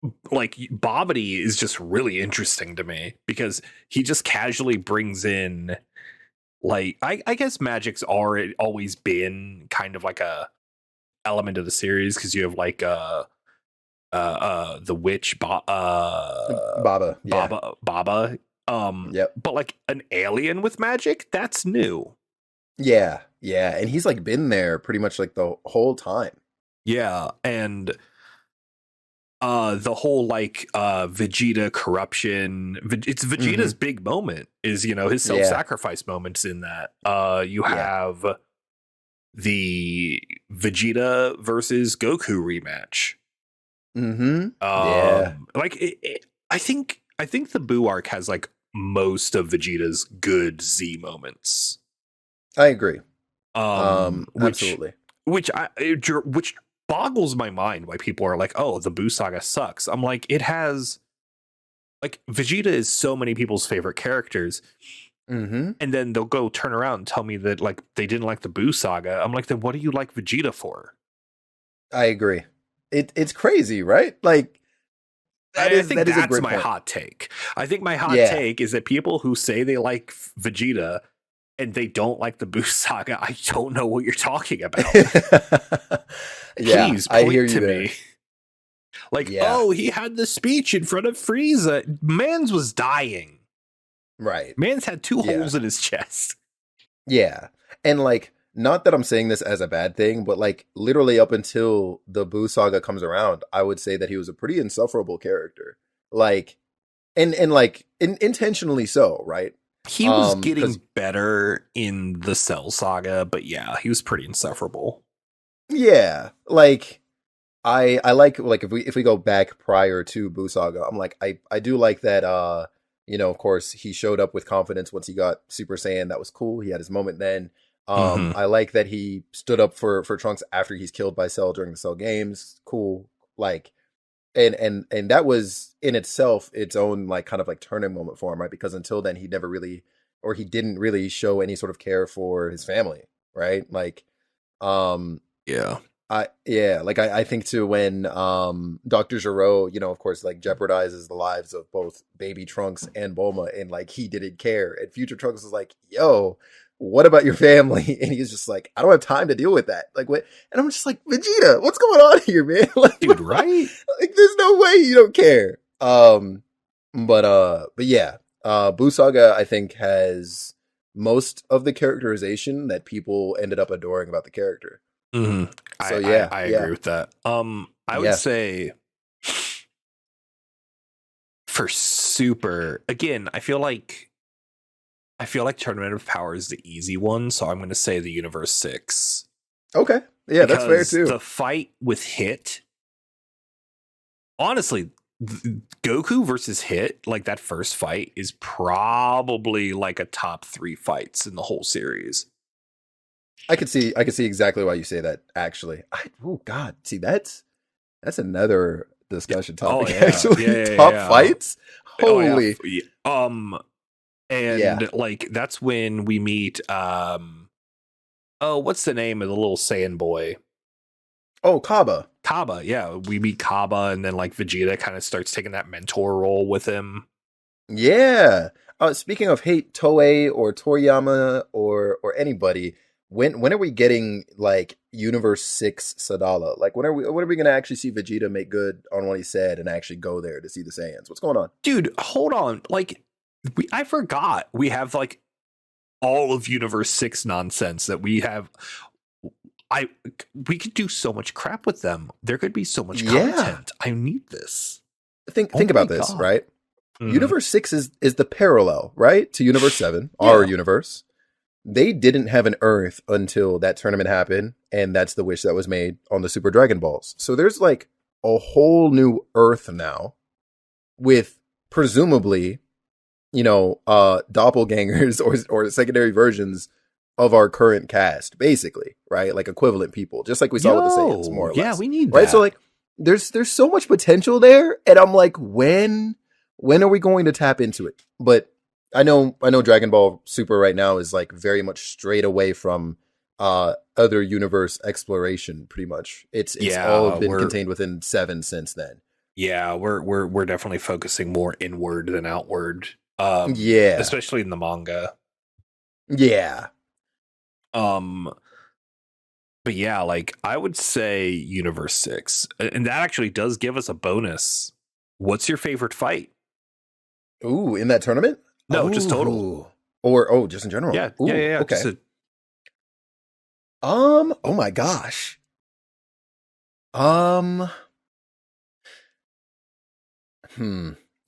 Bobbity is just really interesting to me because he just casually brings in like I guess magic's always been kind of like a element of the series because you have like the witch Baba. Yeah. Baba Yep. but like an alien with magic, that's new. Yeah. Yeah. And he's like been there pretty much like the whole time. Yeah, and the whole like Vegeta corruption, it's Vegeta's big moment is, you know, his self-sacrifice moments in that. You have the Vegeta versus Goku rematch. Yeah. Like I think the Boo arc has like most of Vegeta's good Z moments. I agree. Which Absolutely. which boggles my mind why people are like, oh, the Boo saga sucks. I'm like, it has like Vegeta is so many people's favorite characters. And then they'll go turn around and tell me that like they didn't like the Boo saga. I'm like, then what do you like Vegeta for? I agree. It's crazy, right? Like I think that is a that's great my point. hot take. I think my hot Yeah. take is that people who say they like Vegeta and they don't like the Boo saga, I don't know what you're talking about. Yeah, Please I point hear you to there. me. Like, Yeah. oh, he had the speech in front of Frieza. Mans was dying. Right. Mans had 2 Yeah. holes in his chest. Yeah. And like, not that I'm saying this as a bad thing, but like literally up until the Boo saga comes around, I would say that he was a pretty insufferable character. Like, and like intentionally so, right? He was 'Cause getting better in the Cell saga, but yeah, he was pretty insufferable. yeah, like I like if we go back prior to Boo saga, I'm like I do like that you know, of course he showed up with confidence once he got Super Saiyan. That was cool. He had his moment then. I like that he stood up for Trunks after he's killed by Cell during the Cell games. Cool. Like and that was in itself its own like kind of like turning moment for him, right? Because until then he never really or he didn't really show any sort of care for his family, right? Like Yeah. I think too when Dr. Gero, you know, of course, like jeopardizes the lives of both baby Trunks and Bulma, and like he didn't care. And Future Trunks was like, yo, what about your family? And he's just like, I don't have time to deal with that. Like what? And I'm just like, Vegeta, what's going on here, man? Like, Dude, right? Like there's no way you don't care. But yeah. Buu Saga, I think, has most of the characterization that people ended up adoring about the character. Mm-hmm. So yeah, I agree with that. I would say for Super, again, I feel like Tournament of Power is the easy one, so I'm going to say the Universe 6. Okay, yeah, that's fair Because too. the fight with Hit, honestly, Goku versus Hit, like that first fight, is probably like a top 3 fights in the whole series. I could see exactly why you say that. Actually, oh god, see that's another discussion topic. Oh, yeah. Actually, top fights. Holy, and like that's when we meet. What's the name of the little Saiyan boy? Oh, Kaba. Kaba, yeah, we meet Kaba, and then like Vegeta kind of starts taking that mentor role with him. Yeah. Speaking of hate, Toei or Toriyama or anybody, when are we getting like Universe 6 Sadala? Like when are we gonna actually see Vegeta make good on what he said and actually go there to see the Saiyans? What's going on? Dude, hold on. Like I forgot we have like all of Universe 6 nonsense that we have. we could do so much crap with them. There could be so much Yeah. content. I need this. Think Oh about my this, God. right? Mhm. Universe 6 is the parallel, right, to Universe 7, our Yeah. universe. They didn't have an Earth until that tournament happened, and that's the wish that was made on the Super Dragon Balls. So there's like a whole new Earth now with presumably, doppelgangers or secondary versions of our current cast, basically, right? Like equivalent people, just like we saw with the Saiyans, more or less. Yeah, we need Right? that. So like there's so much potential there, and I'm like, when are we going to tap into it? But I know Dragon Ball Super right now is like very much straight away from other universe exploration, pretty much. It's all been contained within 7 since then. Yeah, we're definitely focusing more inward than outward. Yeah. Especially in the manga. Yeah. But yeah, like I would say Universe 6. And that actually does give us a bonus. What's your favorite fight? Ooh, in that tournament? No, just total. Or just in general. Yeah, Ooh, yeah. Okay. Oh my gosh.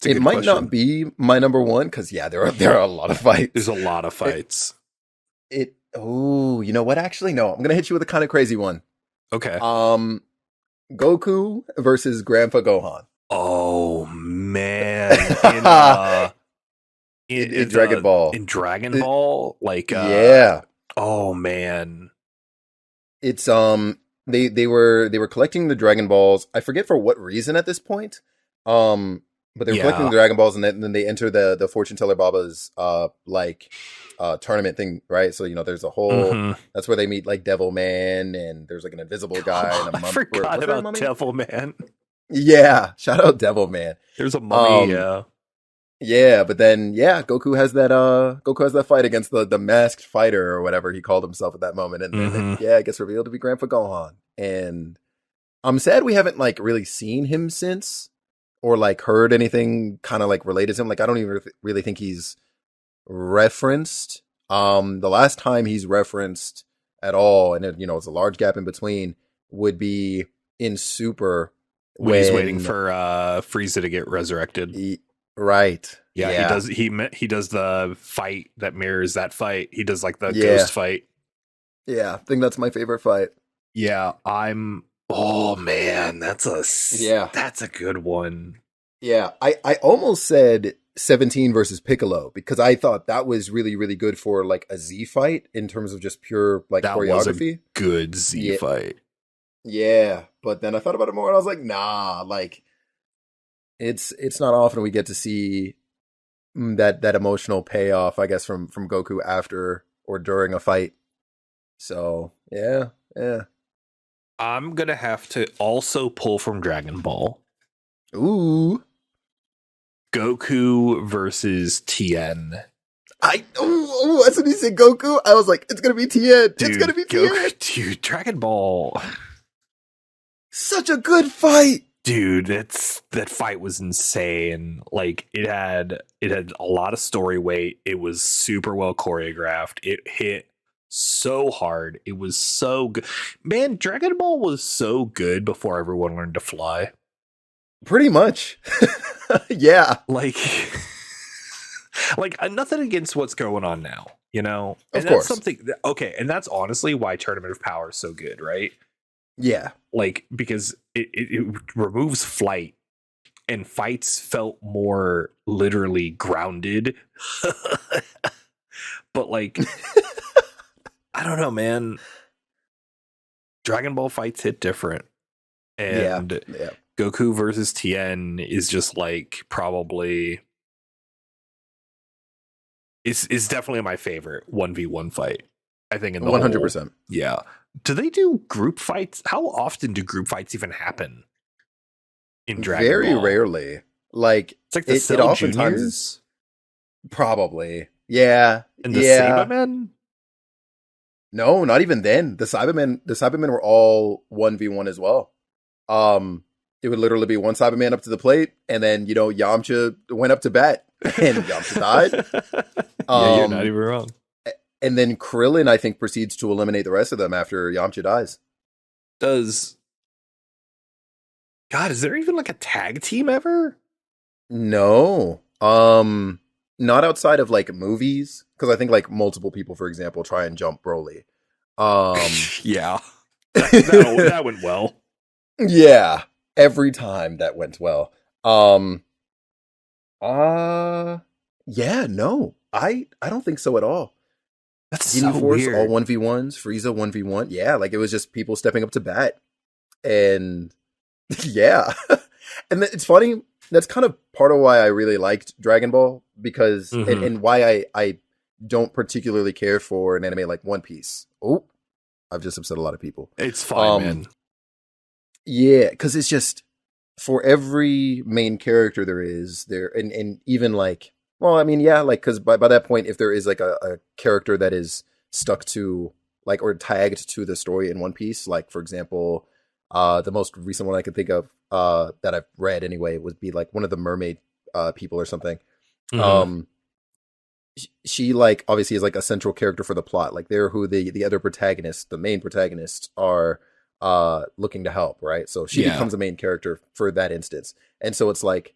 It might not be my number one because there are a lot of fights. There's a lot of fights. You know what? Actually, no. I'm gonna hit you with a kind of crazy one. Okay. Goku versus Grandpa Gohan. Oh man. In Dragon Ball. In Dragon Ball, like yeah. Oh man. It's they were collecting the Dragon Balls. I forget for what reason at this point. But they were collecting the Dragon Balls, and then they enter the Fortune Teller Baba's tournament thing, right? So there's a whole that's where they meet like Devil Man, and there's like an invisible guy and a mummy. I forgot about Devil Man. Yeah, shout out Devil Man. There's a mummy, yeah, but then Goku has that fight against the masked fighter or whatever he called himself at that moment, and then it gets revealed to be Grandpa Gohan. And I'm sad we haven't like really seen him since, or like heard anything kind of like related to him. Like I don't even really think he's referenced. The last time he's referenced at all, and it's a large gap in between, would be in Super when he's waiting for Frieza to get resurrected. Right. Yeah, he does the fight that mirrors that fight. He does like the ghost fight. Yeah, I think that's my favorite fight. Yeah, oh man, that's a good one. Yeah, I almost said 17 versus Piccolo because I thought that was really, really good for like a Z fight in terms of just pure like that choreography. Was a good Z fight. Yeah, but then I thought about it more and I was like, nah, like it's not often we get to see that emotional payoff, I guess, from Goku after or during a fight. So yeah. I'm gonna have to also pull from Dragon Ball. Ooh. Goku versus Tien. As soon as you said Goku, I was like, it's gonna be Tien. It's gonna be Tien. Dude, Dragon Ball. Such a good fight. Dude, that fight was insane. Like it had a lot of story weight. It was super well choreographed. It hit so hard. It was so good. Man, Dragon Ball was so good before everyone learned to fly. Pretty much. Yeah. Like nothing against what's going on now, And of that's course. something and that's honestly why Tournament of Power is so good, right? Yeah. Like because it removes flight and fights felt more literally grounded. But like I don't know, man. Dragon Ball fights hit different. And Goku versus Tien is just like probably it's definitely my favorite 1v1 fight. I think in the 100%. Yeah. Do they do group fights? How often do group fights even happen in Dragon Very Ball? rarely. Like it's like the Cell Juniors? Probably. Yeah. And the Saibamen? No, not even then. The Saibamen were all 1v1 as well. It would literally be one Saibaman up to the plate, and then Yamcha went up to bat, and Yamcha died. Yeah, you're not even wrong. And then Krillin, I think, proceeds to eliminate the rest of them after Yamcha dies. does God, is there even like a tag team ever? No. Not outside of like movies, because I think like multiple people, for example, try and jump Broly. Yeah. That went well. Yeah, every time that went well. Um, uh, yeah, no, I don't think so at all. That's Ginyu so Force, all weird. 1v1s, Frieza 1v1. Yeah, like it was just people stepping up to bat. And yeah. And it's funny, that's kind of part of why I really liked Dragon Ball, because Mm-hmm. and why I don't particularly care for an anime like One Piece. Oh, I've just upset a lot of people. It's fine, man. Yeah, because it's just for every main character there, and even like, well, I mean, yeah, like because by that point, if there is like a character that is stuck to like or tagged to the story in One Piece, like for example, the most recent one I could think of that I've read anyway would be like one of the mermaid people or something. Mm-hmm. Um, she like obviously is like a central character for the plot. Like they're who the other protagonists, the main protagonists, are looking to help, right? So she Yeah. becomes a main character for that instance. And so it's like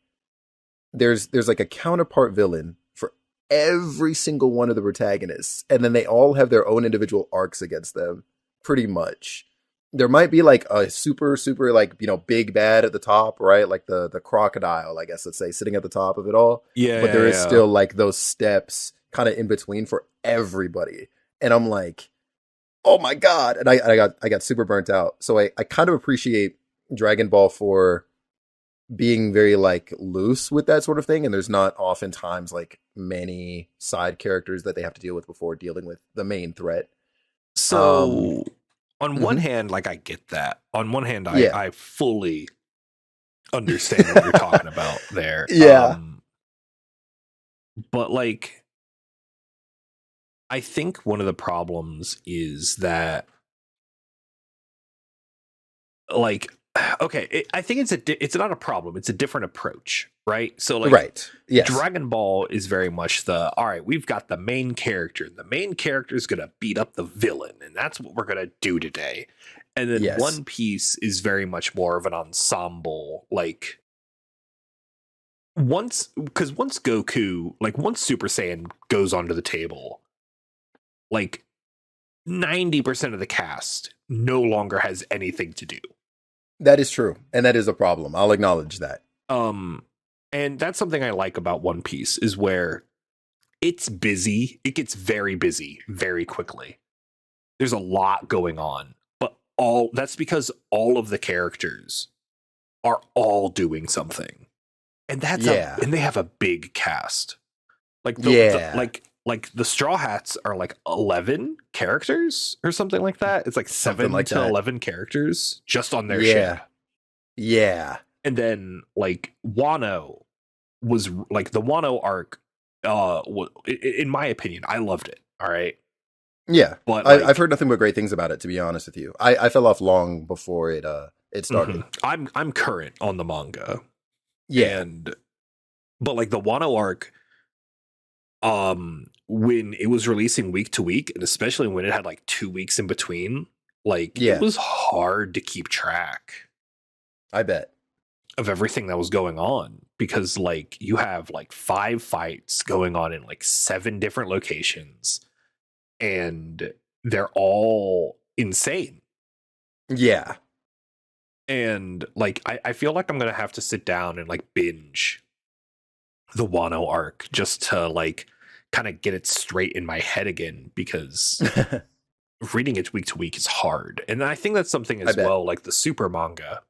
there's like a counterpart villain for every single one of the protagonists, and then they all have their own individual arcs against them, pretty much. There might be like a super like, big bad at the top, right? Like the crocodile, I guess, let's say, sitting at the top of it all, Yeah, but there yeah, is yeah. still like those steps kind of in between for everybody. And I'm like, oh my god. And I got super burnt out. So I kind of appreciate Dragon Ball for being very like loose with that sort of thing, and there's not oftentimes like many side characters that they have to deal with before dealing with the main threat. um So on one mhm. hand, like I get that. On one hand, I Yeah. I fully understand what you're talking about there. Yeah. But like I think one of the problems is that like okay, I think it's not a problem. It's a different approach, right? So like Right. Yes. Dragon Ball is very much the all right, we've got the main character. The main character is going to beat up the villain, and that's what we're going to do today. And then Yes. One Piece is very much more of an ensemble. Like once Goku, like once Super Saiyan goes onto the table, like 90% of the cast no longer has anything to do. That is true, and that is a problem. I'll acknowledge that. Um and that's something I like about One Piece is where it's busy. It gets very busy very quickly. There's a lot going on, but all that's because all of the characters are all doing something. And Yeah. and they have a big cast. Like Yeah. like the Straw Hats are like 11 characters or something like that. It's like Something 7 like to that. 11 characters just on their ship. Yeah. Yeah. And then like Wano was like the Wano arc in my opinion, I loved it. All right. Yeah. But I've like heard nothing but great things about it, to be honest with you. I fell off long before it started. I'm current on the manga. Yeah. And but like the Wano arc when it was releasing week to week, and especially when it had like 2 weeks in between, like it Yeah. was hard to keep track I bet. of everything that was going on because like you have like 5 fights going on in like 7 different locations and they're all insane. Yeah. And like I feel like I'm gonna have to sit down and like binge the Wano arc just to like kind of get it straight in my head again because reading it week to week is hard. And I think that's something I as bet. well, like the super manga.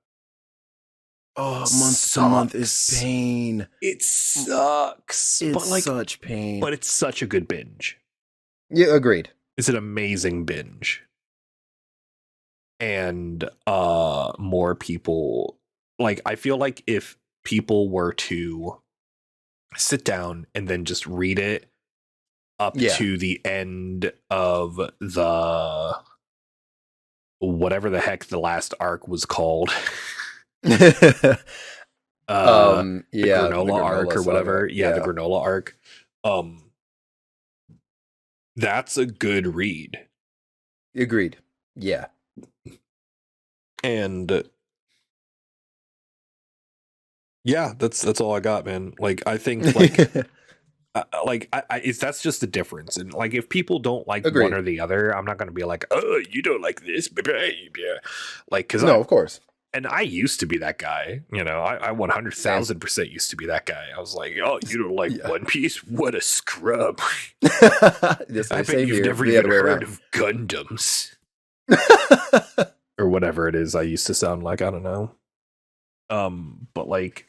Oh, month to month is Sucks. pain. It sucks. It's but like such pain. but it's such a good binge. Yeah, agreed. It's an amazing binge. And more people like I feel like if people were to sit down and then just read it up Yeah. to the end of the whatever the heck the last arc was called. Yeah, The the granola arc or saga. whatever. Yeah, the granola arc. That's a good read. Agreed. Yeah. And yeah, that's all I got, man. Like, I think that's just the difference. And like, if people don't like one Agreed. or the other, I'm not going to be like, oh, you don't like this, baby. Like, because No, of course. I used to be that guy. You know, I 100,000% used to be that guy. I was like, oh, you don't like One Piece? What a scrub. I bet you've never even heard of Gundams. Or whatever it is I used to sound like. I don't know. But like,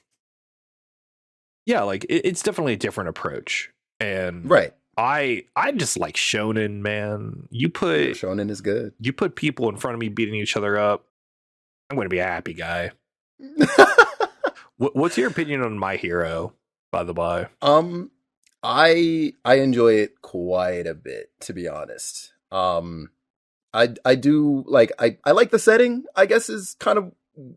yeah, like it's definitely a different approach. And Right. I just like Shonen, man. Shonen is good. You put people in front of me beating each other up, I'm going to be a happy guy. What's your opinion on My Hero, by the by? I enjoy it quite a bit, to be honest. I do like I like the setting, I guess, is kind of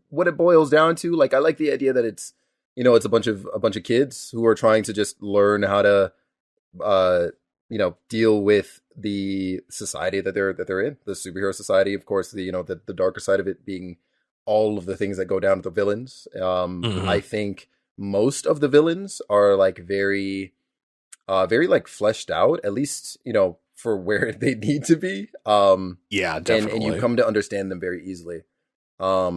what it boils down to. Like, I like the idea that it's, it's a bunch of kids who are trying to just learn how to deal with the society that they're in, the superhero society. Of course, the darker side of it being all of the things that go down with the villains. I think most of the villains are like very like fleshed out, at least, for where they need to be. Yeah, definitely. And you come to understand them very easily. For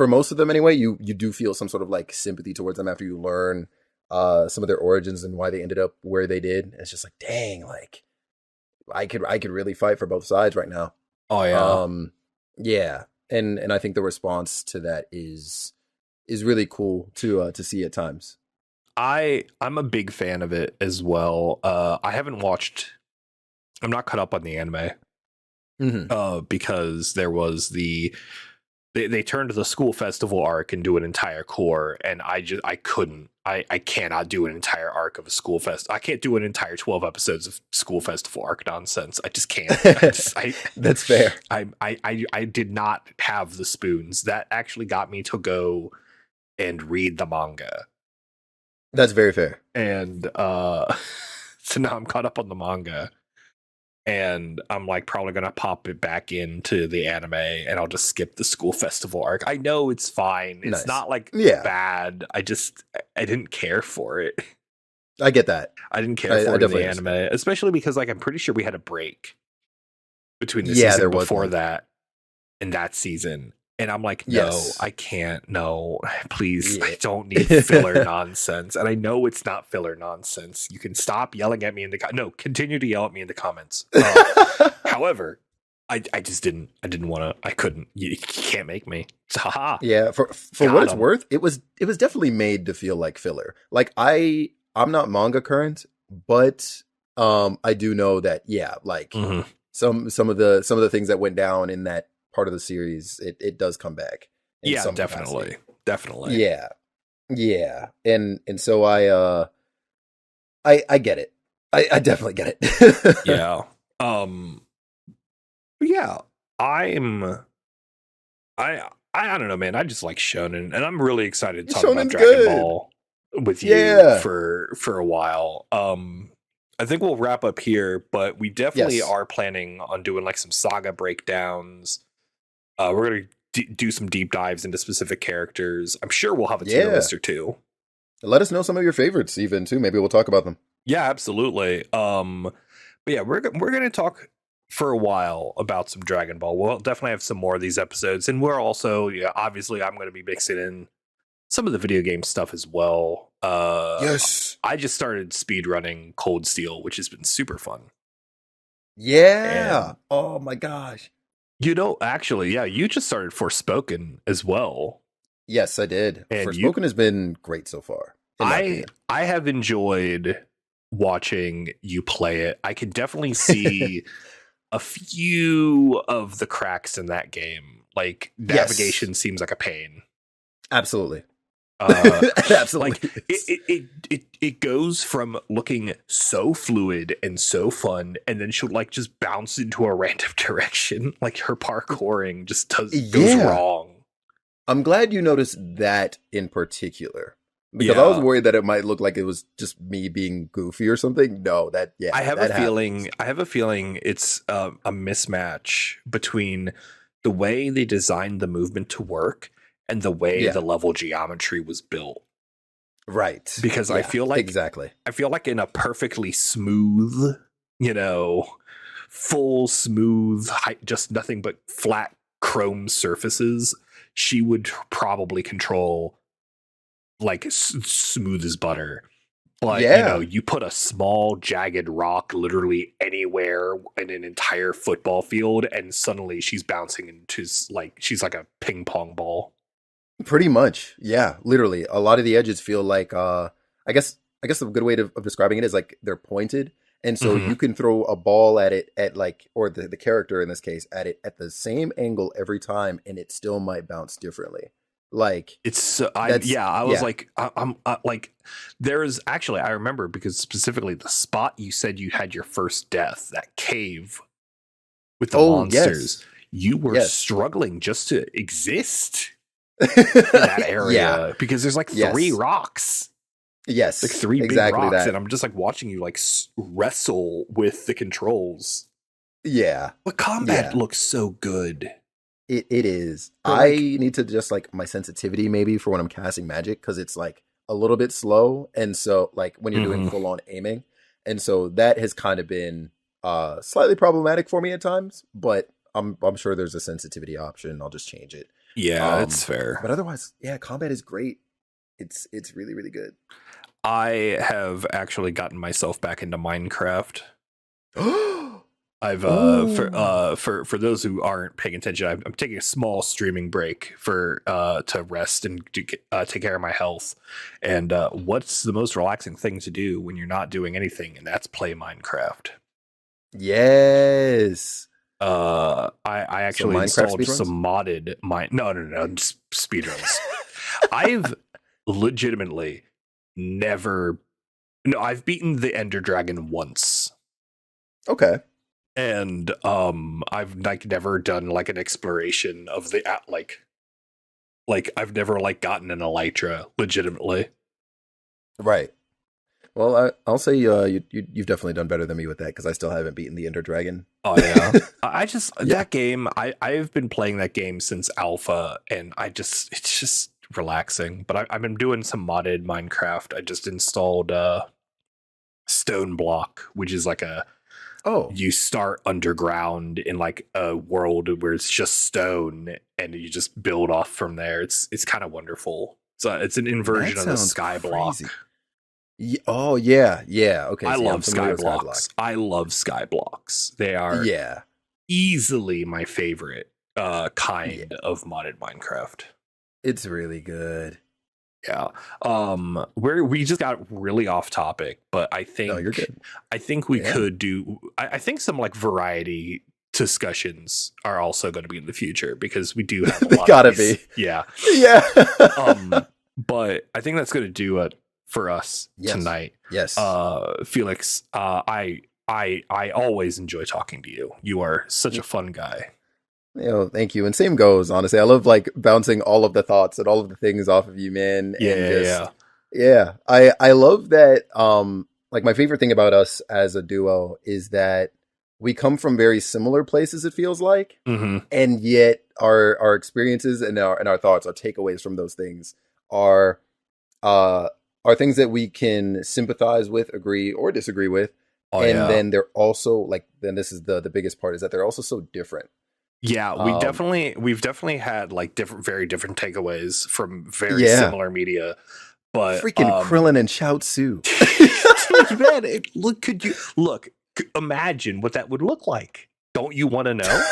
most of them anyway, you do feel some sort of like sympathy towards them after you learn some of their origins and why they ended up where they did. It's just like, dang, like I could really fight for both sides right now. Oh yeah. Yeah. And I think the response to that is really cool to see at times. I'm a big fan of it as well. I'm not caught up on the anime. Because there was they turned to the school festival arc and do an entire core, and I cannot do an entire arc of a school fest. I can't do an entire 12 episodes of school festival arc nonsense. I just can't. That's fair. I did not have the spoons. That actually got me to go and read the manga. That's very fair. And so now I'm caught up on the manga. And I'm like probably gonna pop it back into the anime, and I'll just skip the school festival arc. I know it's fine. It's Nice. not like bad. I didn't care for it. I get that. I didn't care for it in the anime, especially because like I'm pretty sure we had a break between the season before that and that season. And I'm like, no, I can't. No, please, I don't need filler nonsense. And I know it's not filler nonsense. You can stop yelling at me in the continue to yell at me in the comments. However, I just didn't want to. I couldn't. You can't make me. Haha. Yeah, for what it's worth, it was definitely made to feel like filler. Like I'm not manga current, but I do know that some of the things that went down in that part of the series, it does come back. Yeah, definitely. Yeah. And so I get it. I definitely get it. Yeah. Yeah, I don't know, man. I just like Shonen, and I'm really excited to talk about Dragon Ball with you for a while. I think we'll wrap up here, but we definitely are planning on doing like some saga breakdowns. We're going to do some deep dives into specific characters. I'm sure we'll have a tier list or two. Let us know some of your favorites even too. Maybe we'll talk about them. Yeah, absolutely. But yeah, we're going to talk for a while about some Dragon Ball. We'll definitely have some more of these episodes. And we're also, obviously I'm going to be mixing in some of the video game stuff as well. Yes. I just started speedrunning Cold Steel, which has been super fun. Yeah. And oh my gosh. Actually, yeah, you just started Forspoken as well. Yes, I did. And Forspoken has been great so far. I have enjoyed watching you play it. I could definitely see a few of the cracks in that game. Like, navigation seems like a pain. Absolutely. Absolutely. Like it goes from looking so fluid and so fun, and then she'll like just bounce into a random direction. Like her parkouring just goes wrong. I'm glad you noticed that in particular, because I was worried that it might look like it was just me being goofy or something. No, I have a feeling it's a mismatch between the way they designed the movement to work and the way the level geometry was built. Right. Because I feel like in a perfectly smooth, full smooth, just nothing but flat chrome surfaces, she would probably control like smooth as butter. But you put a small jagged rock literally anywhere in an entire football field, and suddenly she's bouncing into she's like a ping pong ball. Pretty much, yeah. Literally, a lot of the edges feel like I guess a good way of describing it is like they're pointed, and so you can throw a ball at it or the character in this case at it at the same angle every time, and it still might bounce differently. Like it's I'm like there's actually I remember because specifically the spot you said you had your first death, that cave with the monsters, you were struggling just to exist in that area because there's like 3 rocks. Yes, like 3 big rocks, and I'm just like watching you like wrestle with the controls. Yeah, but combat looks so good. It is. I need to just like my sensitivity maybe for when I'm casting magic, because it's like a little bit slow, and so like when you're doing full on aiming, and so that has kind of been slightly problematic for me at times. But I'm sure there's a sensitivity option. I'll just change it. Yeah, that's fair. But otherwise, combat is great. It's really, really good. I have actually gotten myself back into Minecraft. I've for those who aren't paying attention, I'm taking a small streaming break to rest and to take care of my health. And what's the most relaxing thing to do when you're not doing anything? And that's play Minecraft. Yes. I actually installed some modded no, just speedruns. I've legitimately I've beaten the Ender Dragon once. Okay. And I've like never done like an exploration of the like I've never like gotten an Elytra legitimately. Right. Well, I'll say you've definitely done better than me with that, because I still haven't beaten the Ender Dragon. Oh yeah, that game. I've been playing that game since alpha, and it's just relaxing. But I've been doing some modded Minecraft. I just installed Stone Block, which is like you start underground in like a world where it's just stone, and you just build off from there. It's kind of wonderful. So it's an inversion of the Skyblock. Oh yeah. Okay. I love Skyblocks. I love Skyblocks. They are easily my favorite kind of modded Minecraft. It's really good. Yeah. We just got really off topic, but I think you're good. I think we could do I think some like variety discussions are also going to be in the future, because we do have a lot gotta of these. be. Yeah. But I think that's going to do it for us tonight. Yes. Felix, I always enjoy talking to you. You are such a fun guy. Thank you. And same goes, honestly. I love like bouncing all of the thoughts and all of the things off of you, man. Yeah. I love that. Like my favorite thing about us as a duo is that we come from very similar places, it feels like, and yet our experiences and our thoughts, our takeaways from those things are things that we can sympathize with, agree or disagree with. Then they're also like, then this is the biggest part, is that they're also so different. Yeah, we've definitely had like very different takeaways from very similar media. But freaking Krillin and Chaozu. Man, imagine what that would look like. Don't you want to know?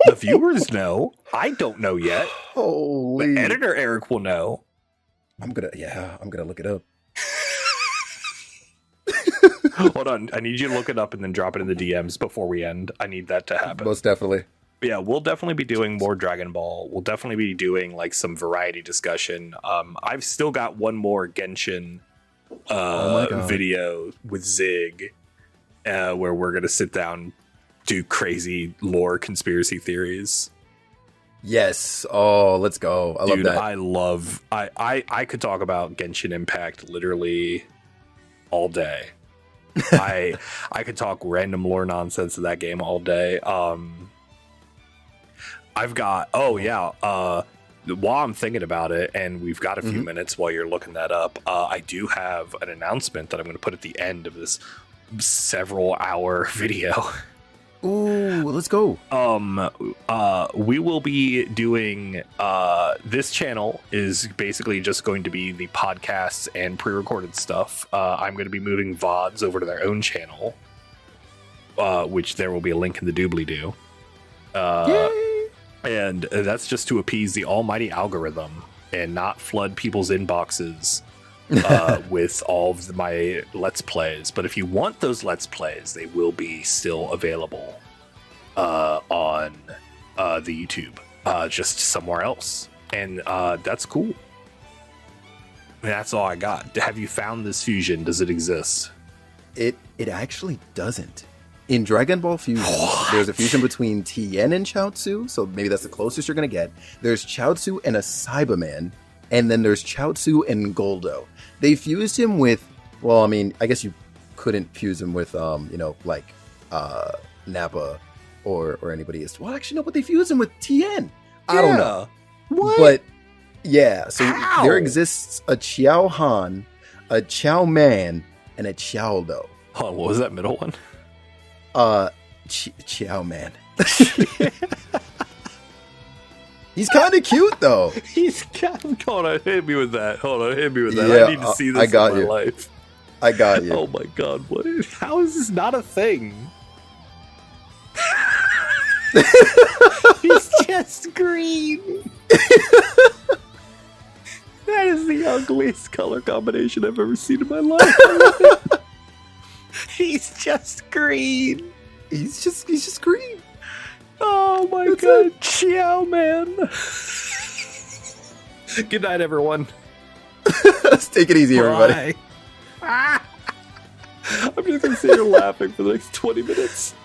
The viewers know. I don't know yet. Holy. The editor Eric will know. I'm gonna look it up. Hold on, I need you to look it up and then drop it in the DMs before we end. I need that to happen. Most definitely. Yeah, we'll definitely be doing more Dragon Ball. We'll definitely be doing like some variety discussion. I've still got one more Genshin video with Zig, where we're gonna sit down, do crazy lore conspiracy theories. Yes. Oh, let's go. I love that. I could talk about Genshin Impact literally all day. I could talk random lore nonsense of that game all day. I've got. Oh yeah. While I'm thinking about it, and we've got a few minutes while you're looking that up, I do have an announcement that I'm going to put at the end of this several-hour video. Ooh, let's go. We will be doing. This channel is basically just going to be the podcasts and pre-recorded stuff. I'm going to be moving VODs over to their own channel, which there will be a link in the doobly-doo. Yay! And that's just to appease the almighty algorithm and not flood people's inboxes with all of my Let's Plays. But if you want those Let's Plays, they will be still available on the YouTube, just somewhere else. And that's cool. That's all I got. Have you found this fusion? Does it exist? It actually doesn't. In Dragon Ball Fusion, there's a fusion between Tien and Chaozu, so maybe that's the closest you're going to get. There's Chaozu and a Cyberman, and then there's Chaozu and Goldo. They fused him with, well, I mean, I guess you couldn't fuse him with, Nappa or anybody else. Well, actually, no, but they fused him with Tien. I don't know. What? But, yeah, so How? there exists a Qiao Han, a Qiao Man, and a Qiao-Do. Hold on, what was that middle one? Qiao Man. He's kind of cute though. Hold on, hit me with that. Yeah, I need to see this I got in my you. life. I got you. Oh my god, how is this not a thing? He's just green. That is the ugliest color combination I've ever seen in my life. He's just green. He's just green. Oh my That's god, it. Ciao, man. Good night, everyone. Let's take it easy, everybody. Bye. I'm just gonna sit here laughing for the next 20 minutes.